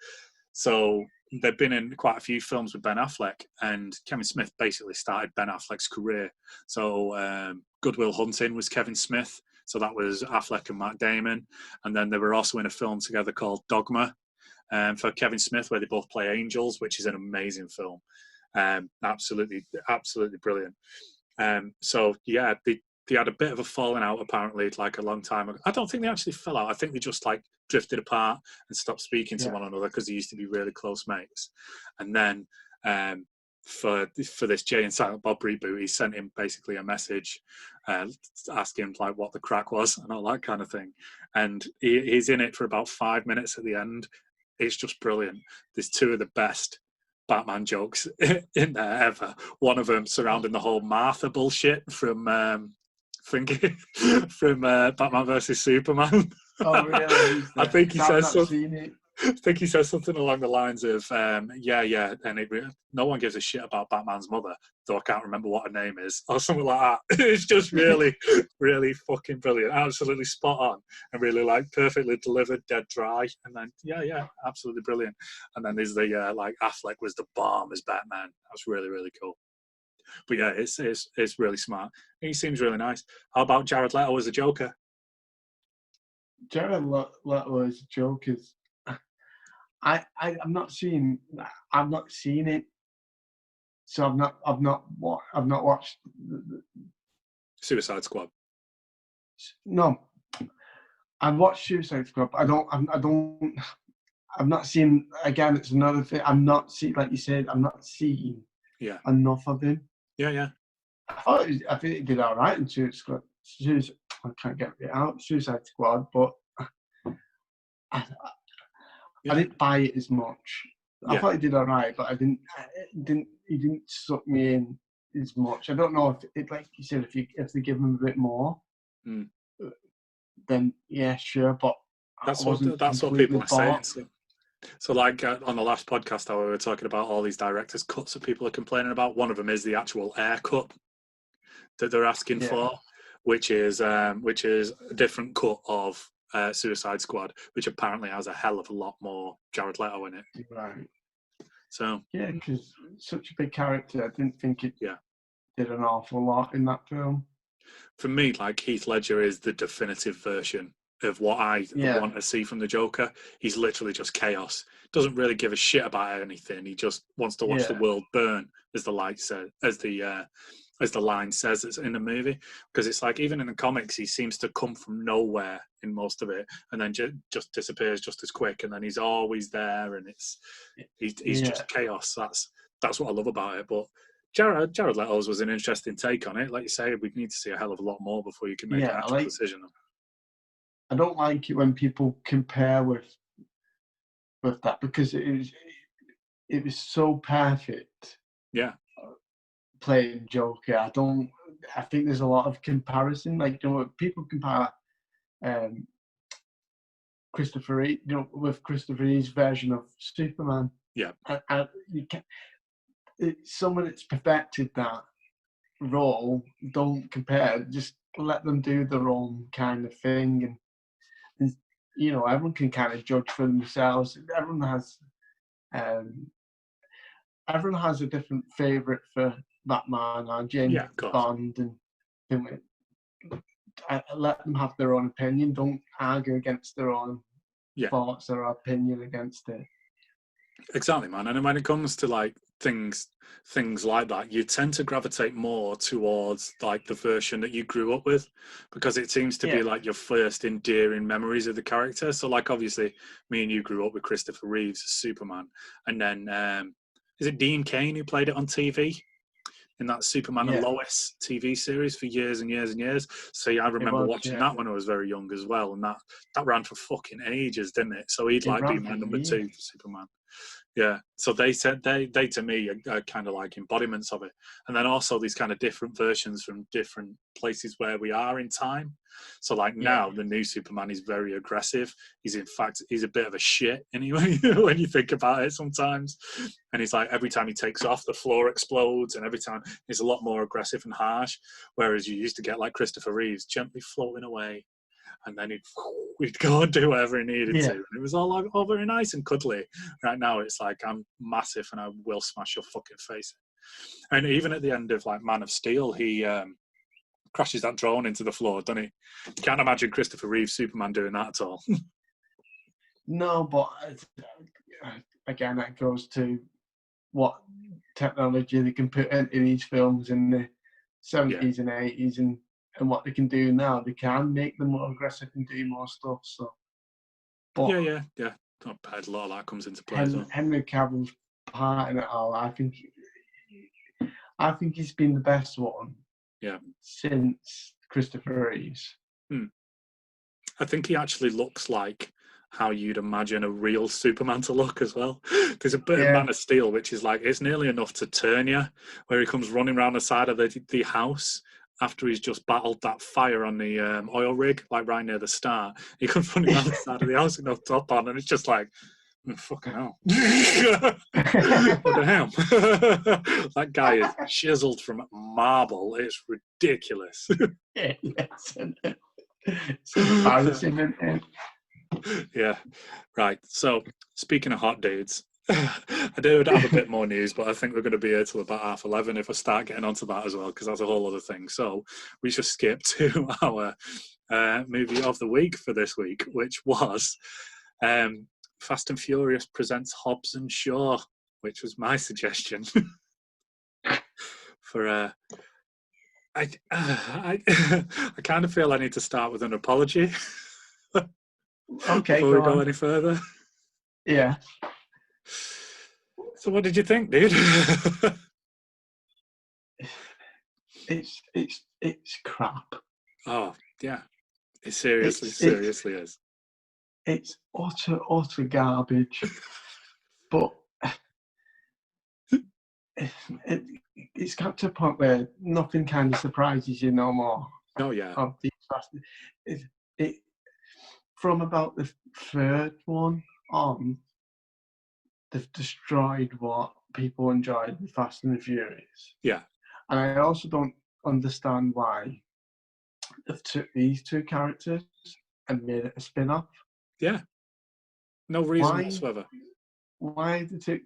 So they've been in quite a few films with Ben Affleck, and Kevin Smith basically started Ben Affleck's career. So Good Will Hunting was Kevin Smith. So that was Affleck and Matt Damon. And then they were also in a film together called Dogma for Kevin Smith, where they both play angels, which is an amazing film. Absolutely brilliant. They had a bit of a falling out, apparently, like a long time ago. I don't think they actually fell out. I think they just like drifted apart and stopped speaking to one another because they used to be really close mates. And then for this Jay and Silent Bob reboot, he sent him basically a message asking him like what the crack was and all that kind of thing. And he's in it for about 5 minutes at the end. It's just brilliant. There's two of the best Batman jokes in there ever. One of them surrounding the whole Martha bullshit from Batman versus Superman. Oh, really? I think he says something. I think he says something along the lines of, and no one gives a shit about Batman's mother, though I can't remember what her name is, or something like that. It's just really, really fucking brilliant. Absolutely spot on, and really like perfectly delivered, dead dry. And then, absolutely brilliant. And then there's the like Affleck was the bomb as Batman. That's really, really cool. But yeah, it's really smart. He seems really nice. How about Jared Leto as a Joker? Jared Leto as a Joker. I've not seen it, so I've not watched Suicide Squad. No, I've watched Suicide Squad. But I've not seen. Again, it's another thing. I'm not seeing, like you said, I'm not seeing enough of him. Yeah. I think he did all right in Suicide Squad. I can't get it out. Suicide Squad, but I didn't buy it as much. I thought he did all right, but he didn't suck me in as much. I don't know if it, like you said, if they give him a bit more, then yeah, sure. But that's what people are saying. So, like on the last podcast, we were talking about all these directors' cuts that people are complaining about. One of them is the actual air cut that they're asking for, which is a different cut of Suicide Squad, which apparently has a hell of a lot more Jared Leto in it. Right. So yeah, because such a big character, I didn't think it did an awful lot in that film. For me, like, Heath Ledger is the definitive version of what I want to see from the Joker. He's literally just chaos. Doesn't really give a shit about anything. He just wants to watch the world burn, as the line says it's in the movie. Because it's like, even in the comics, he seems to come from nowhere in most of it, and then just disappears just as quick, and then he's always there, and he's just chaos. That's what I love about it. But Jared Leto's was an interesting take on it. Like you say, we need to see a hell of a lot more before you can make an actual decision. I don't like it when people compare with that, because it was so perfect. Yeah. Playing Joker, I think there's a lot of comparison. Like, people compare Christopher Reeve, with Christopher Reeve's version of Superman. Yeah. And someone that's perfected that role, don't compare. Just let them do their own kind of thing, and everyone can kind of judge for themselves. Everyone has a different favourite for Batman or James Bond, and let them have their own opinion. Don't argue against their own thoughts or opinion against it. Exactly, man. And when it comes to like things like that, you tend to gravitate more towards like the version that you grew up with, because it seems to be like your first endearing memories of the character. So, like, obviously, me and you grew up with Christopher Reeve's Superman, and then is it Dean Cain who played it on TV in that Superman and Lois TV series for years and years and years? So I remember watching that when I was very young as well, and that ran for fucking ages, didn't it? So he'd like be my number two for Superman. Yeah, so they said they to me are kind of like embodiments of it, and then also these kind of different versions from different places where we are in time. So like now the new Superman is very aggressive. He's a bit of a shit anyway when you think about it sometimes, and he's like, every time he takes off the floor explodes, and every time he's a lot more aggressive and harsh. Whereas you used to get like Christopher Reeves gently floating away, and then he'd go and do whatever he needed to. And it was all very nice and cuddly. Right now, it's like, I'm massive and I will smash your fucking face. And even at the end of like Man of Steel, he crashes that drone into the floor, doesn't he? You can't imagine Christopher Reeve Superman doing that at all. No, but again, that goes to what technology they can put into these films in the 70s and 80s, and what they can do now. They can make them more aggressive and do more stuff. So, but yeah. A lot of that comes into play as well. Henry Cavill's part in it all, I think he's been the best one. Yeah. Since Christopher Reeves. I think he actually looks like how you'd imagine a real Superman to look as well. There's a bit of Man of Steel, which is like, it's nearly enough to turn you, where he comes running around the side of the house after he's just battled that fire on the oil rig, like right near the start. He comes running around the side of the house with no top on, and it's just like, fucking hell. What the hell? That guy is chiseled from marble. It's ridiculous. It's embarrassing, isn't it? Yeah, right. So, speaking of hot dudes, I do have a bit more news, but I think we're going to be here till about 11:30 if I start getting onto that as well, because that's a whole other thing. So, we should skip to our movie of the week for this week, which was Fast and Furious presents Hobbs and Shaw, which was my suggestion for. I kind of feel I need to start with an apology. Okay, before we go any further. Yeah. So what did you think, dude? It's crap. Oh yeah, it seriously is. It's utter garbage. But it's got to a point where nothing kind of surprises you no more. Oh yeah. Of these it from about the third one on, they've destroyed what people enjoyed with Fast and the Furious. Yeah. And I also don't understand why they've took these two characters and made it a spin-off. Yeah. No reason whatsoever. Why they took...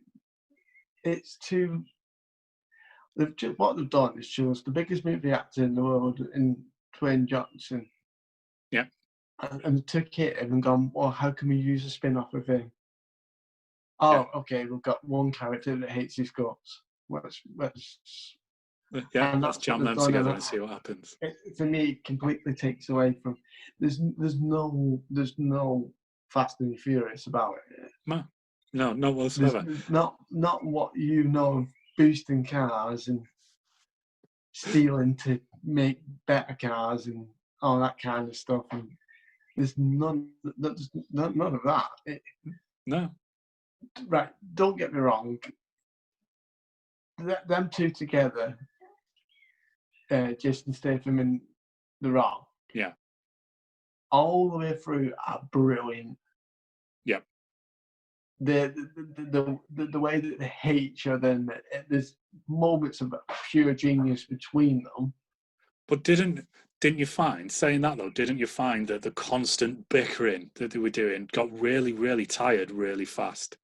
It's too... what they've done is chose the biggest movie actor in the world in Dwayne Johnson. Yeah. And took it and gone, well, how can we use a spin-off of him? Oh, okay, we've got one character that hates his guts. Let's jam them together and see what happens. For me, it completely takes away from... There's no Fast and Furious about it. No, not whatsoever. Not what you know of boosting cars and stealing to make better cars and all that kind of stuff. And there's none of that. No. Right, don't get me wrong. Them two together, Jason Statham and The Rock, yeah, all the way through are brilliant. Yep. The way that they hate each other, and there's moments of pure genius between them. But didn't you find, saying that though, didn't you find that the constant bickering that they were doing got really, really tired really fast?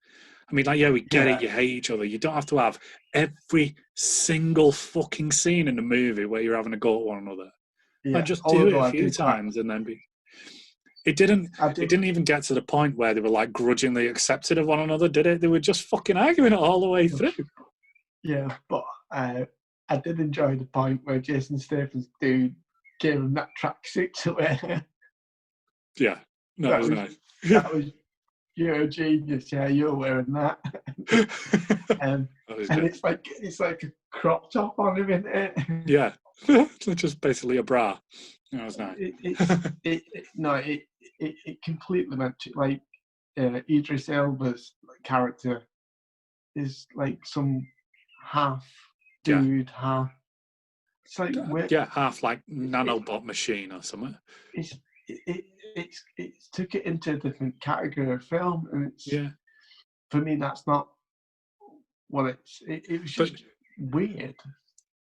I mean, like, yeah, we get it, you hate each other. You don't have to have every single fucking scene in the movie where you're having a go at one another. Yeah. Like, just do it a few times and then be... It didn't even get to the point where they were like grudgingly accepted of one another, did it? They were just fucking arguing it all the way through. Yeah, but I did enjoy the point where Jason Statham's dude gave him that tracksuit to wear. Yeah, no, that was nice. That was... You're a genius, yeah, you're wearing that. And it's like a crop top on him, isn't it? Yeah. It's just basically a bra. That was nice. It completely meant to, like, Idris Elba's character is like some half dude, half... It's like... half like nanobot machine or something. It's took it into a different category of film, and for me, that's not what it was just weird.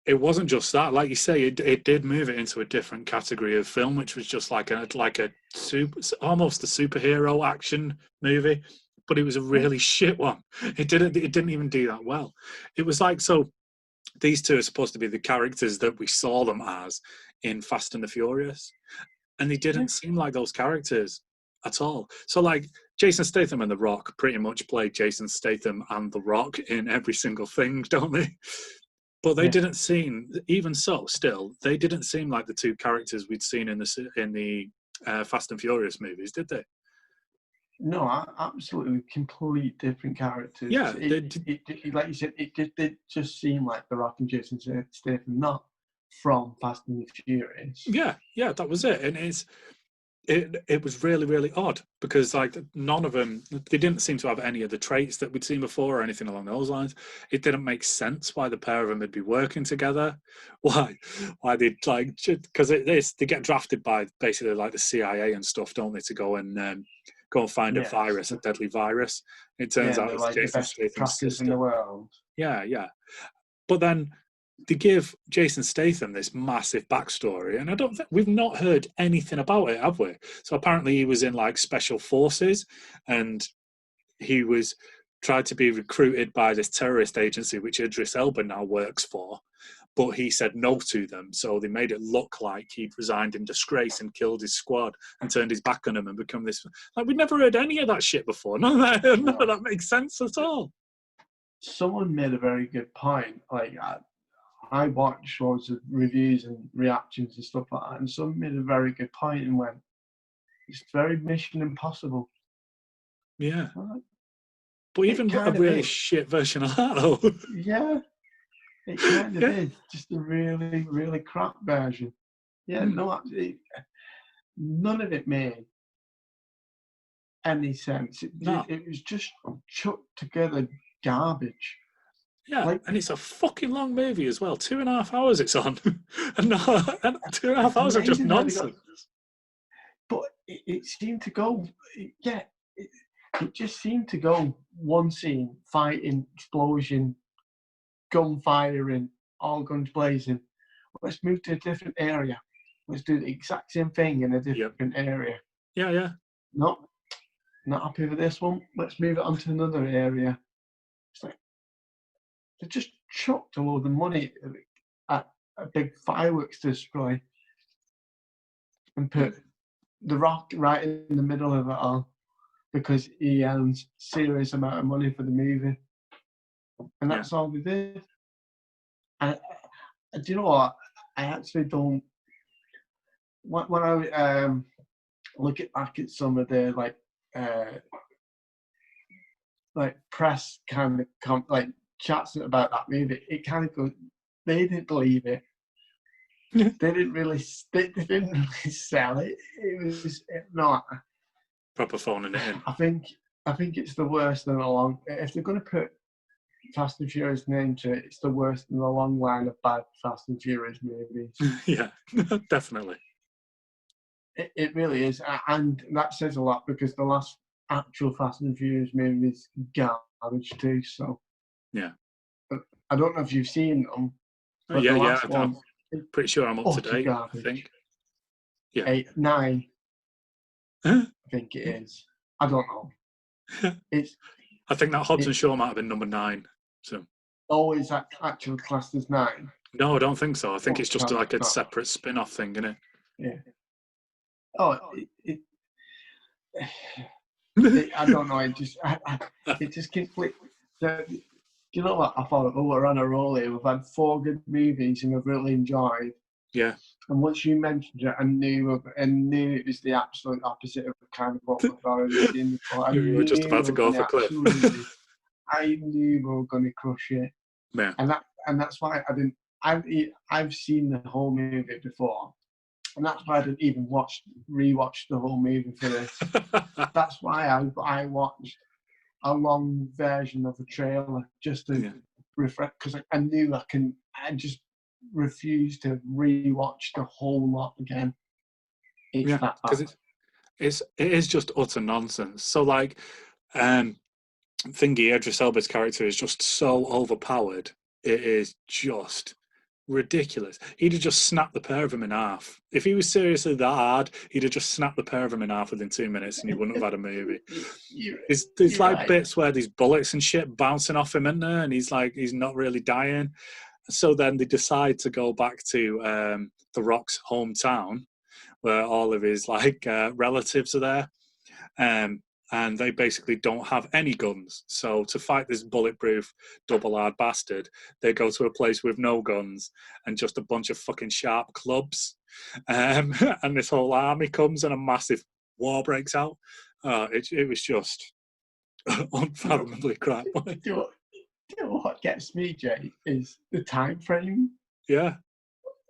It wasn't just that, like you say, it did move it into a different category of film, which was just like almost a superhero action movie, but it was a really shit one. It didn't even do that well. It was like, so these two are supposed to be the characters that we saw them as in Fast and the Furious. And they didn't seem like those characters at all. So, like, Jason Statham and The Rock pretty much played Jason Statham and The Rock in every single thing, don't they? But they didn't seem, even so, still, they didn't seem like the two characters we'd seen in the Fast and Furious movies, did they? No, absolutely complete different characters. Yeah. Like you said, it did just seem like The Rock and Jason Statham, not from Fast and the Furious. Yeah, that was it. And it was really, really odd because, like, none of them, they didn't seem to have any of the traits that we'd seen before or anything along those lines. It didn't make sense why the pair of them would be working together. Why they'd, like, because they get drafted by basically like the CIA and stuff, don't they, to go and find a virus, a deadly virus. It turns out it's like Jason the best trackers in the world. Yeah. But then they give Jason Statham this massive backstory, and I don't think we've not heard anything about it, have we? So apparently he was in like special forces, and he was tried to be recruited by this terrorist agency, which Idris Elba now works for, but he said no to them. So they made it look like he'd resigned in disgrace and killed his squad and turned his back on him and become this. Like, we'd never heard any of that shit before. None of that makes sense at all. Someone made a very good point. Like, I watched loads of reviews and reactions and stuff like that, and someone made a very good point and went, it's very Mission Impossible. Yeah. But even a really shit version of that, though. Yeah. It kind of is. Just a really, really crap version. Yeah, no, none of it made any sense. It was just chucked together garbage. Yeah, and it's a fucking long movie as well. 2.5 hours it's on. and 2.5 hours of just nonsense. But it seemed to go, it just seemed to go one scene, fighting, explosion, gun firing, all guns blazing. Let's move to a different area. Let's do the exact same thing in a different area. Yeah. No, not happy with this one. Let's move it on to another area. It's like they just chucked a load of money at a big fireworks display and put The Rock right in the middle of it all because he earns serious amount of money for the movie, and that's all they did. And do you know what? I actually don't. When I look back at some of the like press kind of like chats about that movie, it kind of goes. They didn't believe it. They didn't really. They didn't really sell it. It was not proper phoning it in. I think it's the worst in the long. If they're going to put Fast and Furious name to it, it's the worst in the long line of bad Fast and Furious movies. Yeah, definitely. It really is, and that says a lot because the last actual Fast and Furious movie is garbage too. So yeah, I don't know if you've seen them. But the last one, I'm pretty sure I'm up to date. Garbage. I think. Yeah. 8, 9. I think it is. I don't know. It's. I think that Hobbs and Shaw might have been number 9. So. Oh, is that actually classed as 9? No, I don't think so. I think it's just like a separate spin-off thing, isn't it? Yeah. Oh, I don't know. It just completely. You know what? I thought, we're on a roll here. We've had 4 good movies and we've really enjoyed. Yeah. And once you mentioned it, I knew it was the absolute opposite of kind of what we've already seen before. You were just about to go off a cliff. I knew we were going to crush it. Yeah. And that's why I didn't. I've seen the whole movie before. And that's why I didn't even rewatch the whole movie for this. That's why I watched a long version of the trailer just to refresh, because I knew I just refused to rewatch the whole lot again. It's that bad. Because it is just utter nonsense. So like, Thingy, Idris Elba's character is just so overpowered. It is just ridiculous. He'd have just snapped the pair of them in half. If he was seriously that hard, he'd have just snapped the pair of them in half within 2 minutes and you wouldn't have had a movie. There's like right. Bits where there's bullets and shit bouncing off him in there and he's not really dying. So then they decide to go back to The Rock's hometown where all of his relatives are there. And they basically don't have any guns. So to fight this bulletproof double-hard bastard, they go to a place with no guns and just a bunch of fucking sharp clubs. And this whole army comes and a massive war breaks out. It was just unfathomably crap. Do you know what gets me, Jay, is the time frame. Yeah.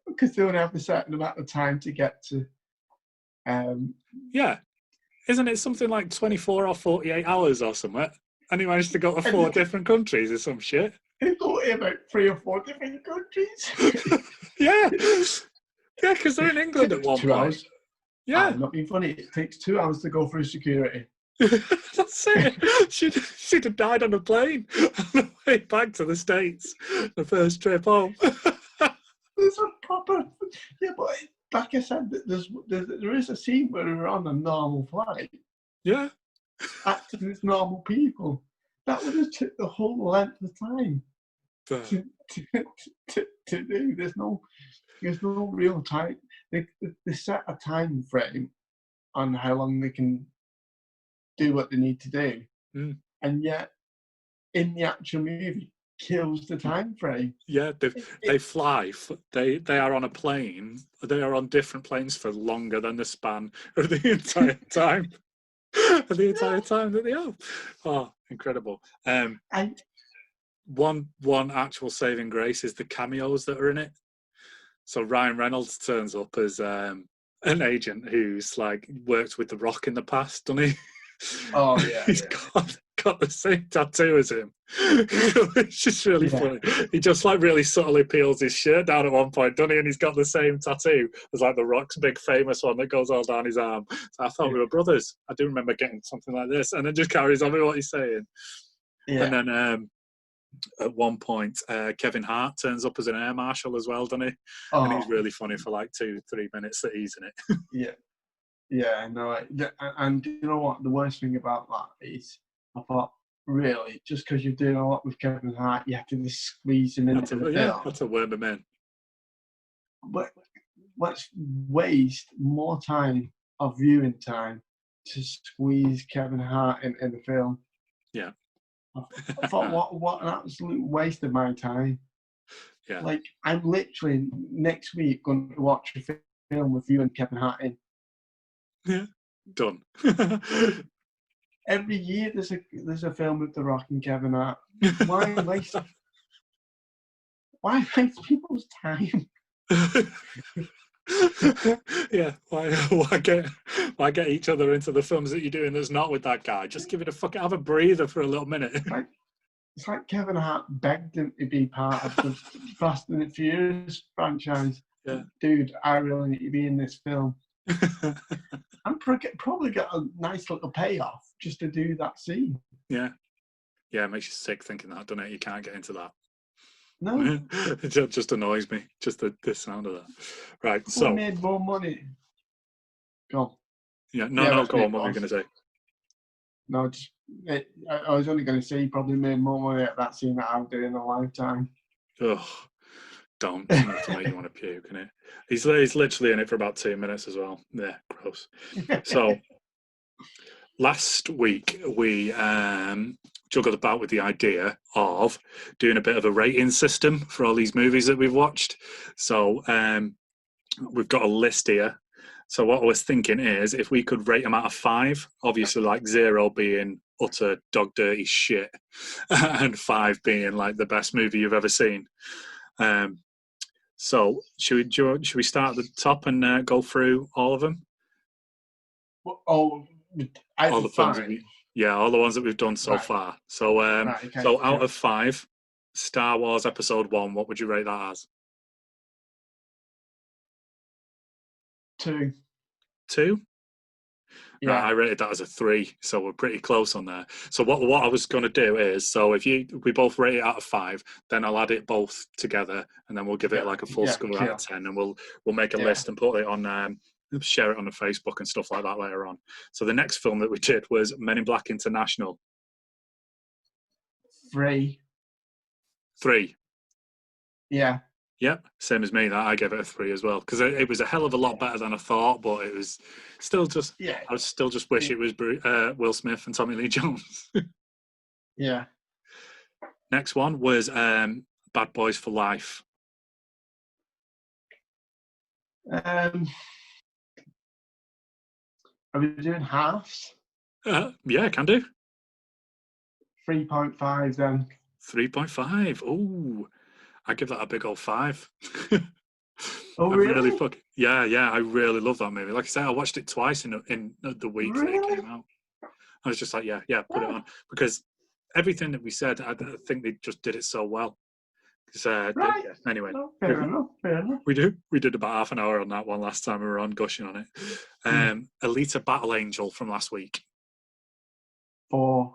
Because they only have a certain amount of time to get to... Yeah. Isn't it something like 24 or 48 hours or something? And he managed to go to 4 different countries or some shit. He go to about 3 or 4 different countries. Yeah. Yeah, because they're in England at one 2 point. Hours. Yeah. I'm not being funny. It takes 2 hours to go through security. That's it. She'd have died on a plane on the way back to the States. The first trip home. There's a proper... Yeah, but... Like I said, there is a scene where we're on a normal flight. Yeah. Acting as normal people. That would have took the whole length of time to do. There's no real time. They set a time frame on how long they can do what they need to do. Mm. And yet, in the actual movie, kills the time frame. Yeah, they fly. They are on a plane. They are on different planes for longer than the span of the entire time. The entire time that they have. Oh, incredible. One actual saving grace is the cameos that are in it. So Ryan Reynolds turns up as an agent who's worked with The Rock in the past, doesn't he? Oh yeah. He's got the same tattoo as him. It's just really funny. He just really subtly peels his shirt down at one point, doesn't he? And he's got the same tattoo as The Rock's big famous one that goes all down his arm. So I thought we were brothers. I do remember getting something like this, and it just carries on with what he's saying. And then at one point, Kevin Hart turns up as an air marshal as well, doesn't he? And he's really funny for like 2-3 minutes that he's in it. Yeah, no. And you know what? The worst thing about that is, I thought, really, just because you're doing a lot with Kevin Hart, you have to just squeeze him into the film. Yeah, that's a worm him in. But let's waste more time of viewing time to squeeze Kevin Hart in the film. Yeah. I thought, what an absolute waste of my time. Yeah. Like, I'm literally next week going to watch a film with you and Kevin Hart in. Yeah. Done. Every year there's a film with The Rock and Kevin Hart. Why waste people's time? Yeah, why get each other into the films that you're doing that's not with that guy? Just give it a fucking have a breather for a little minute. It's like Kevin Hart begged him to be part of the Fast and the Furious franchise. Yeah. Dude, I really need to be in this film. I'm probably get a nice little payoff just to do that scene. Yeah. Yeah, it makes you sick thinking that, doesn't it? You can't get into that. No. It just annoys me, just the sound of that. Right, so... We made more money. Go on. Yeah, no, go on, what were you going to say? No, I was only going to say he probably made more money at that scene that I did in a lifetime. Ugh, don't. It's enough to make you want to puke, isn't it? He's literally in it for about 2 minutes as well. Yeah, gross. So, last week we juggled about with the idea of doing a bit of a rating system for all these movies that we've watched. So, we've got a list here. So what I was thinking is if we could rate them out of 5, obviously like 0 being utter dog dirty shit and 5 being like the best movie you've ever seen. So should we start at the top and go through all of them? All the films. All the ones that we've done so far. So so out of 5, Star Wars Episode 1, what would you rate that as? 2. 2? Yeah. Right, I rated that as a 3, so we're pretty close on there. So what I was going to do is, so if we both rate it out of 5, then I'll add it both together, and then we'll give it like a full score out of 10, and we'll make a list and put it on, share it on the Facebook and stuff like that later on. So the next film that we did was Men in Black International. 3. 3. Yeah. Yep, same as me. That I gave it a 3 as well because it was a hell of a lot better than I thought, but it was still just. Yeah. I still just wish it was Will Smith and Tommy Lee Jones. Yeah. Next one was Bad Boys for Life. Are we doing halves? Yeah, can do. 3.5 then. 3.5. Ooh. I give that a big old 5. Oh, really? I really love that movie. Like I said, I watched it twice in the week that it came out. I was just like, put it on. Because everything that we said, I think they just did it so well. Anyway. No, fair enough. We did about half an hour on that one last time we were on, gushing on it. Alita Battle Angel from last week. 4.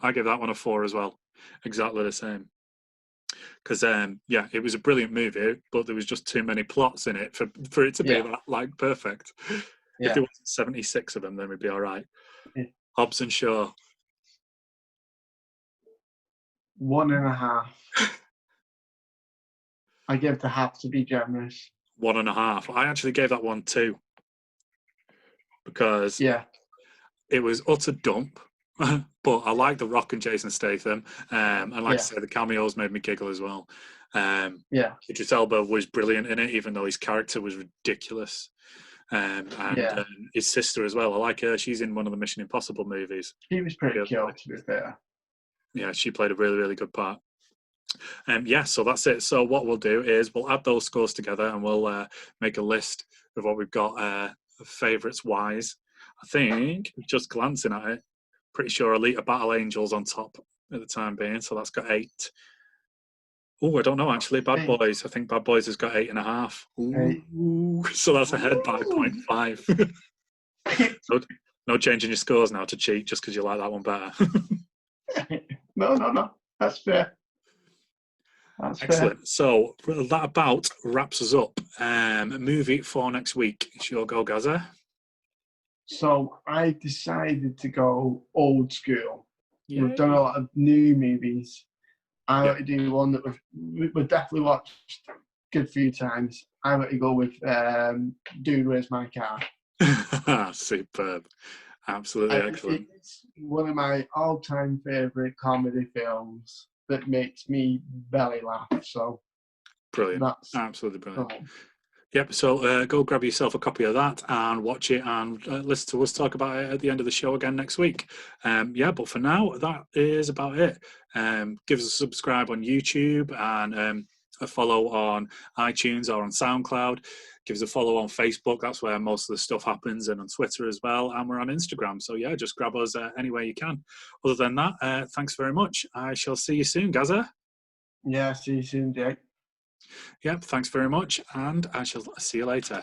I give that one a 4 as well. Exactly the same. Because it was a brilliant movie, but there was just too many plots in it for it to be that like perfect. If there wasn't 76 of them, then we'd be all right. Hobbs and Shaw. 1.5. I give the half to be generous. 1.5. I actually gave that one 2 because it was utter dump. But I like The Rock and Jason Statham, and like I said, the cameos made me giggle as well. Idris Elba was brilliant in it, even though his character was ridiculous. And his sister as well. I like her. She's in one of the Mission Impossible movies. She was pretty cool, to be fair. Yeah, she played a really, really good part. So that's it. So what we'll do is we'll add those scores together and we'll make a list of what we've got favourites wise. I think, just glancing at it, pretty sure Alita Battle Angel's on top at the time being, so that's got 8. Oh, I don't know actually. Bad Boys. I think Bad Boys has got 8.5. Ooh, so that's ahead by 0.5. So no changing your scores now to cheat just because you like that one better. No. That's fair. That's Excellent. fair. So that about wraps us up. Movie for next week. It's your go, Gaza. So I decided to go old school. Yay. We've done a lot of new movies. I want to do one that we've definitely watched a good few times. I want to go with Dude, Where's My Car? Superb. Absolutely excellent. It's one of my all-time favourite comedy films that makes me belly laugh. So brilliant. Absolutely brilliant. Yep, so go grab yourself a copy of that and watch it and listen to us talk about it at the end of the show again next week. But for now, that is about it. Give us a subscribe on YouTube and a follow on iTunes or on SoundCloud. Give us a follow on Facebook. That's where most of the stuff happens, and on Twitter as well. And we're on Instagram. So, yeah, just grab us anywhere you can. Other than that, thanks very much. I shall see you soon, Gaza. Yeah, see you soon, Jake. Yep, thanks very much, and I shall see you later.